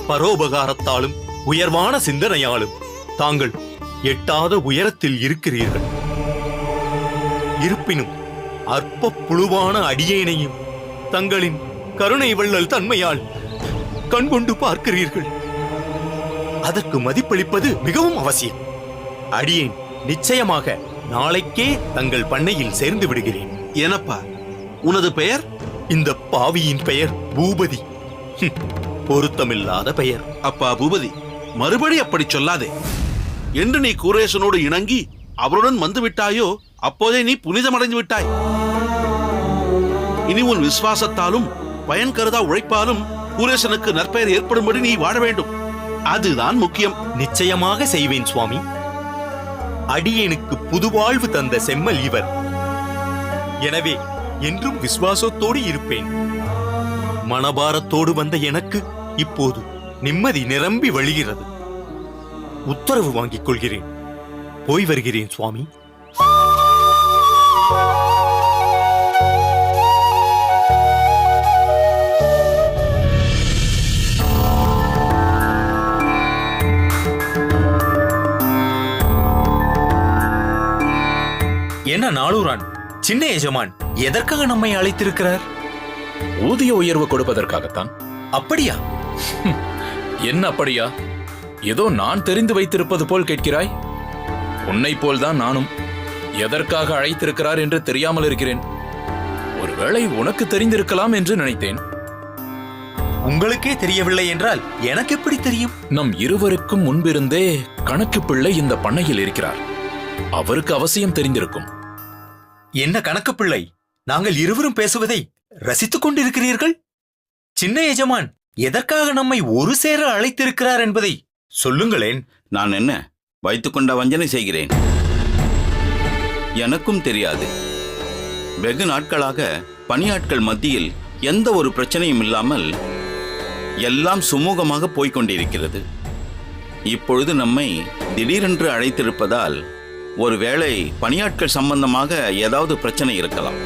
பரோபகாரத்தாலும் உயர்வான சிந்தனையாலும் தாங்கள் எட்டாத உயரத்தில் இருக்கிறீர்கள். இருப்பினும் அற்ப புழுவான அடியேனையும் தங்களின் கருணை வள்ளல் தன்மையால் கண்கொண்டு பார்க்கிறீர்கள். அதற்கு மதிப்பளிப்பது மிகவும் அவசியம். அடியேன் நிச்சயமாக நாளைக்கே தங்கள் பண்ணையில் சேர்ந்து விடுகிறேன். எனப்பா, உனது பெயர்? இந்த பாவியின் பெயர் பூபதி. பொருத்தமில்லாத பெயர். அப்பா பூபதி, மறுபடி அப்படி சொல்லாதே. என்று நீ கூரேசனோடு இணங்கி அவருடன் வந்து விட்டாயோ அப்போதே நீ புனிதமடைந்து விட்டாய். இனி உன் விசுவாசத்தாலும் பயன் கருதா உழைப்பாலும் கூரேசனுக்கு நற்பெயர் ஏற்படும்படி நீ வாழ வேண்டும். அதுதான் முக்கியம். நிச்சயமாக செய்வேன் சுவாமி. அடியேனுக்கு புதுவாழ்வு தந்த செம்மல் இவர். எனவே என்றும் விசுவாசத்தோடு இருப்பேன். மனபாரத்தோடு வந்த எனக்கு இப்போது நிம்மதி நிரம்பி வழிகிறது. உத்தரவு வாங்கிக் கொள்கிறேன். போய் வருகிறேன் சுவாமி. என்ன நாளூரான், சின்ன எஜமான் எதற்காக நம்மை அழைத்திருக்கிறார்? ஊதிய உயர்வு கொடுப்பதற்காகத்தான். அப்படியா? என்ன அப்படியா? ஏதோ நான் தெரிந்து வைத்திருப்பது போல் கேட்கிறாய். உன்னை போல்தான் நானும் எதற்காக அழைத்திருக்கிறார் என்று தெரியாமல் இருக்கிறேன். ஒருவேளை உனக்கு தெரிந்திருக்கலாம் என்று நினைத்தேன். உங்களுக்கே தெரியவில்லை என்றால் எனக்கு எப்படி தெரியும்? நம் இருவருக்கும் முன்பிருந்தே கணக்கு பிள்ளை இந்த பண்ணையில் இருக்கிறார். அவருக்கு அவசியம் தெரிந்திருக்கும். என்ன கணக்கு பிள்ளை, நாங்கள் இருவரும் பேசுவதை ரசித்துக் கொண்டிருக்கிறீர்கள்? சின்ன எஜமான் எதற்காக நம்மை ஒரு சேர அழைத்திருக்கிறார் என்பதை சொல்லுங்களேன். நான் என்ன வைத்துக்கொண்ட வஞ்சனை செய்கிறேன்? எனக்கும் தெரியாது. வெகு நாட்களாக பணியாட்கள் மத்தியில் எந்த ஒரு பிரச்சனையும் இல்லாமல் எல்லாம் சுமூகமாக போய்கொண்டிருக்கிறது. இப்பொழுது நம்மை திடீரென்று அழைத்திருப்பதால் ஒருவேளை பணியாட்கள் சம்பந்தமாக ஏதாவது பிரச்சனை இருக்கலாம்.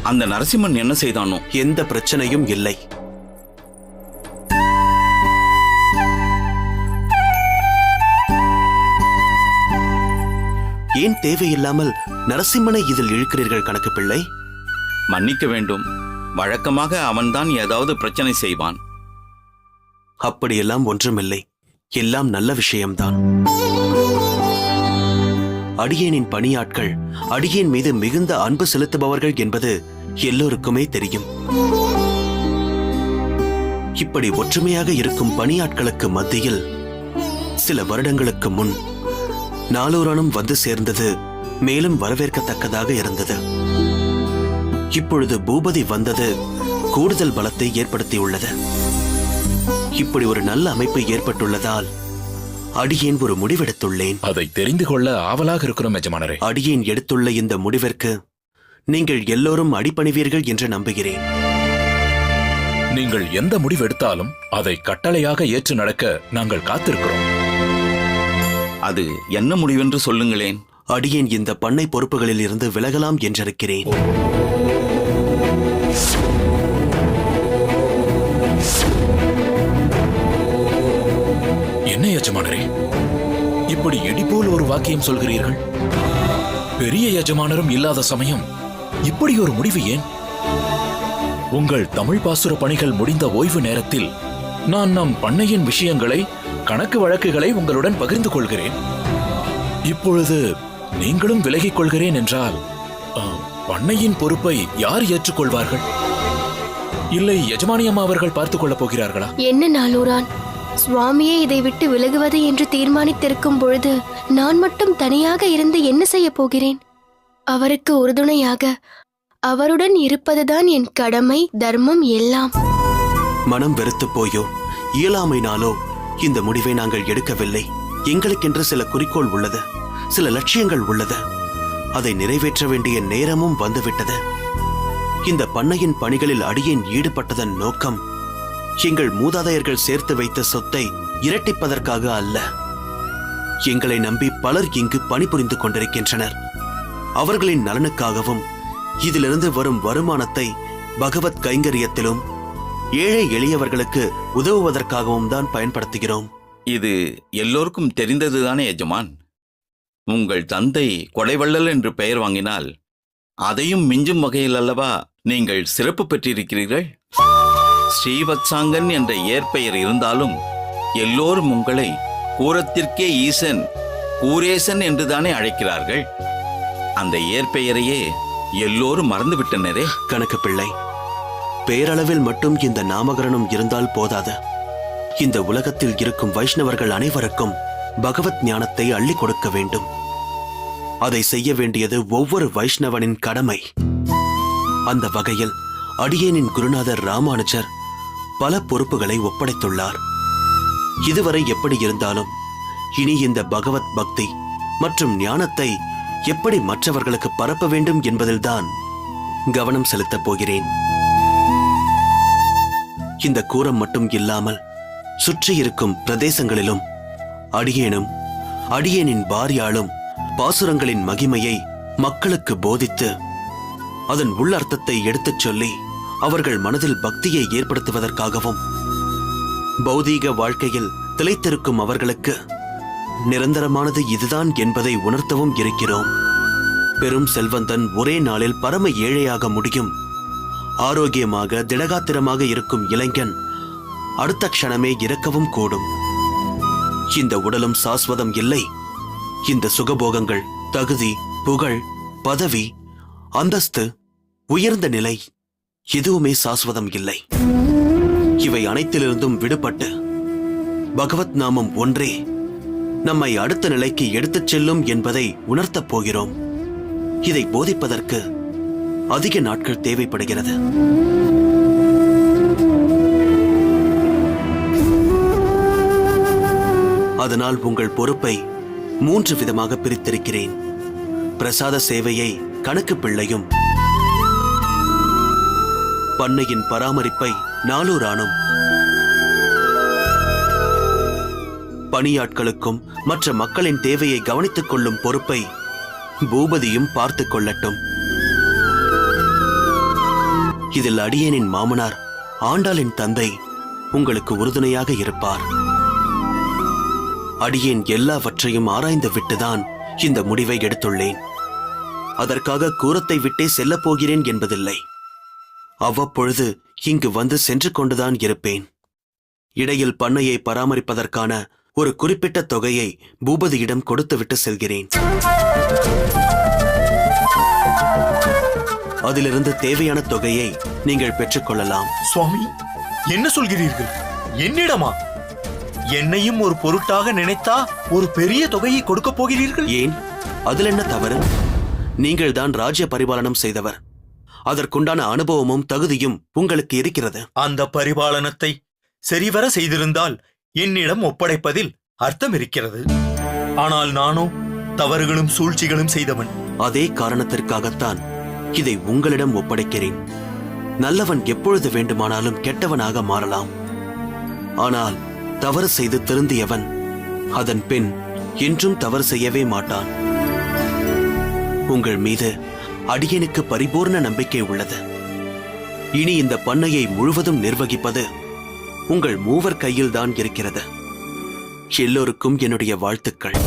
அந்த நரசிம்மன் என்ன செய்தானோ? எந்த பிரச்சனையும் இல்லை. ஏன் தேவையில்லாமல் நரசிம்மனை இதில் இழுக்கிறீர்கள் கணக்கு பிள்ளை? மன்னிக்க வேண்டும். வழக்கமாக அவன்தான் ஏதாவது பிரச்சனை செய்வான். அப்படியெல்லாம் ஒன்றுமில்லை. எல்லாம் நல்ல விஷயம்தான். அடியேனின் பணியாட்கள் அடியேன் மீது மிகுந்த அன்பு செலுத்துபவர்கள் என்பது எல்லோருக்குமே தெரியும். இப்படி ஒற்றுமையாக இருக்கும் பணியாட்களுக்கு மத்தியில் சில வருடங்களுக்கு முன் நாளூரானும் வந்து சேர்ந்தது மேலும் வரவேற்கத்தக்கதாக இருந்தது. இப்பொழுது பூபதி வந்தது கூடுதல் பலத்தை ஏற்படுத்தியுள்ளது. இப்படி ஒரு நல்ல அமைப்பு ஏற்பட்டுள்ளதால் அடியேன் ஒரு முடிவெடுத்துள்ளேன். அதை தெரிந்து கொள்ள ஆவலாக இருக்கிறோம் எஜமானரே. அடியேன் எடுத்துள்ள இந்த முடிவிற்கு நீங்கள் எல்லோரும் அடிபணிவீர்கள் என்று நம்புகிறேன். நீங்கள் எந்த முடிவு எடுத்தாலும் அதை கட்டளையாக ஏற்று நடக்க நாங்கள் காத்திருக்கிறோம். அது என்ன முடிவென்று சொல்லுங்களேன். அடியேன் இந்த பண்ணை பொறுப்புகளில் இருந்து விலகலாம் என்றிருக்கிறேன். என்ன எஜமானரே, இப்படி இடிபோல் ஒரு வாக்கியம் சொல்கிறீர்கள்? பெரிய எஜமானரும் இல்லாத சமயம் இப்படி ஒரு முடிவு ஏன்? உங்கள் தமிழ் பாசுர பணிகள் முடிந்த ஓய்வு நேரத்தில் நான் நம் பண்ணையின் விஷயங்களை, கணக்கு வழக்குகளை உங்களுடன் பகிர்ந்து கொள்கிறேன். இப்பொழுது நீங்களும் விலகிக் கொள்கிறேன் என்றால் பண்ணையின் பொறுப்பை யார் ஏற்றுக்கொள்வார்கள்? இல்லை எஜமானியம்மா அவர்கள் பார்த்துக் கொள்ளப் போகிறார்களா? என்ன நாளூரான், சுவாமியே இதை விட்டு விலகுவது என்று தீர்மானித்திருக்கும் பொழுது நான் மட்டும் தனியாக இருந்து என்ன செய்ய போகிறேன்? அவருக்கு உறுதுணையாக அவருடன் இருப்பதுதான் என் கடமை, தர்மம் எல்லாம். மனம் வெறுத்து போயோ இயலாமைனாலோ இந்த முடிவை நாங்கள் எடுக்கவில்லை. எங்களுக்கென்று சில குறிக்கோள் உள்ளது, சில லட்சியங்கள் உள்ளது. அதை நிறைவேற்ற வேண்டிய நேரமும் வந்துவிட்டது. இந்த பண்ணையின் பணிகளில் அடியேன் ஈடுபட்டதன் நோக்கம் எங்கள் மூதாதையர்கள் சேர்த்து வைத்த சொத்தை இரட்டிப்பதற்காக அல்ல. எங்களை நம்பி பலர் இங்கு பணிபுரிந்து கொண்டிருக்கின்றனர். அவர்களின் நலனுக்காகவும் இதிலிருந்து வரும் வருமானத்தை பகவத் கைங்கரியத்திலும் ஏழை எளியவர்களுக்கு உதவுவதற்காகவும் தான் பயன்படுத்துகிறோம். இது எல்லோருக்கும் தெரிந்ததுதானே எஜமான். உங்கள் தந்தை கொடைவள்ளல் என்று பெயர் வாங்கினால் அதையும் மிஞ்சும் வகையில் அல்லவா நீங்கள் சிறப்பு பெற்றிருக்கிறீர்கள். ஸ்ரீவத்சாங்கன் என்ற இயற்பெயர் இருந்தாலும் எல்லோரும் உங்களை கூரத்திற்கே ஈசன், கூரேசன் என்றுதானே அழைக்கிறார்கள். அந்த இயற்பெயரையே எல்லோரும் மறந்துவிட்டனரே. கணக்கு பிள்ளை, பேரளவில் மட்டும் இந்த நாமகரணம் இருந்தால் போதாது. இந்த உலகத்தில் இருக்கும் வைஷ்ணவர்கள் அனைவருக்கும் பகவத் ஞானத்தை அள்ளி கொடுக்க வேண்டும். அதை செய்ய வேண்டியது ஒவ்வொரு வைஷ்ணவனின் கடமை. அந்த வகையில் அடியேனின் குருநாதர் ராமானுஜர் பல பொறுப்புகளை ஒப்படைத்துள்ளார். இதுவரை எப்படி இருந்தாலும் இனி இந்த பகவத் பக்தி மற்றும் ஞானத்தை எப்படி மற்றவர்களுக்கு பரப்ப வேண்டும் என்பதில்தான் கவனம் செலுத்தப் போகிறேன். இந்த கூரம் மட்டும் இல்லாமல் சுற்றி இருக்கும் பிரதேசங்களிலும் அடியேனும் அடியேனின் பாரியாளும் பாசுரங்களின் மகிமையை மக்களுக்கு போதித்து அதன் உள்ளர்த்தத்தை எடுத்துச் சொல்லி அவர்கள் மனதில் பக்தியை ஏற்படுத்துவதற்காகவும் பௌதீக வாழ்க்கையில் திளைத்திருக்கும் அவர்களுக்கு நிரந்தரமானது இதுதான் என்பதை உணர்த்தவும் இருக்கிறோம். பெரும் செல்வந்தன் ஒரே நாளில் பரம ஏழையாக முடியும். ஆரோக்கியமாக திடகாத்திரமாக இருக்கும் இளைஞன் அடுத்த க்ஷணமே இறக்கவும் கூடும். இந்த உடலும் சாஸ்வதம் இல்லை. இந்த சுகபோகங்கள், தகுதி, புகழ், பதவி, அந்தஸ்து, உயர்ந்த நிலை எதுவுமே சாஸ்வதம் இல்லை. இவை அனைத்திலிருந்தும் விடுபட்டு பகவத் நாமம் ஒன்றே நம்மை அடுத்த நிலைக்கு எடுத்துச் செல்லும் என்பதை உணர்த்தப் போகிறோம். இதை போதிப்பதற்கு அதிக நாட்கள் தேவைப்படுகிறது. அதனால் உங்கள் பொறுப்பை 3 விதமாக பிரித்திருக்கிறேன். பிரசாத சேவையை கணக்கு பிள்ளையும், பண்ணையின் பராமரிப்பை நாளூரானும், பணியாட்களுக்கும் மற்ற மக்களின் தேவையை கவனித்துக் கொள்ளும் பொறுப்பை பூபதியும் பார்த்துக் கொள்ளட்டும். இதில் அடியேனின் மாமனார் ஆண்டாளின் தந்தை உங்களுக்கு உறுதுணையாக இருப்பார். அடியேன் எல்லாவற்றையும் ஆராய்ந்து விட்டுதான் இந்த முடிவை எடுத்துள்ளேன். அதற்காக கூரத்தை விட்டே செல்லப் போகிறேன் என்பதில்லை. அவ்வப்பொழுது இங்கு வந்து சென்று கொண்டுதான் இருப்பேன். இடையில் பண்ணையை பராமரிப்பதற்கான ஒரு குறிப்பிட்ட தொகையை பூபதியிடம் கொடுத்துவிட்டு செல்கிறேன். அதிலிருந்து தேவையான தொகையை நீங்கள் பெற்றுக்கொள்ளலாம். சுவாமி, என்ன சொல்கிறீர்கள்? என்னிடமா? என்னையும் ஒரு பொருட்டாக நினைத்தா ஒரு பெரிய தொகையை கொடுக்க போகிறீர்கள்? ஏன், அதில் என்ன தவறு? நீங்கள் தான் ராஜ்ய பரிபாலனம் செய்தவர். அதற்குண்டான அனுபவமும் தகுதியும் உங்களுக்கு இருக்கிறது. அந்த பரிபாலனத்தை சரிவர செய்திருந்தால் என்னிடம் ஒப்படைப்பதில் அர்த்தம் இருக்கிறது. ஆனால் நானோ தவறுகளும் சூழ்ச்சிகளும் செய்தவன். அதே காரணத்திற்காகத்தான் இதை உங்களிடம் ஒப்படைக்கிறேன். நல்லவன் எப்பொழுது வேண்டுமானாலும் கெட்டவனாக மாறலாம். ஆனால் தவறு செய்து திருந்தியவன் அதன் பின் என்றும் தவறு செய்யவே மாட்டான். உங்கள் மீது அடியனுக்கு பரிபூர்ண நம்பிக்கை உள்ளது. இனி இந்த பண்ணையை முழுவதும் நிர்வகிப்பது உங்கள் மூவர் கையில்தான் இருக்கிறது. எல்லோருக்கும் என்னுடைய வாழ்த்துக்கள்.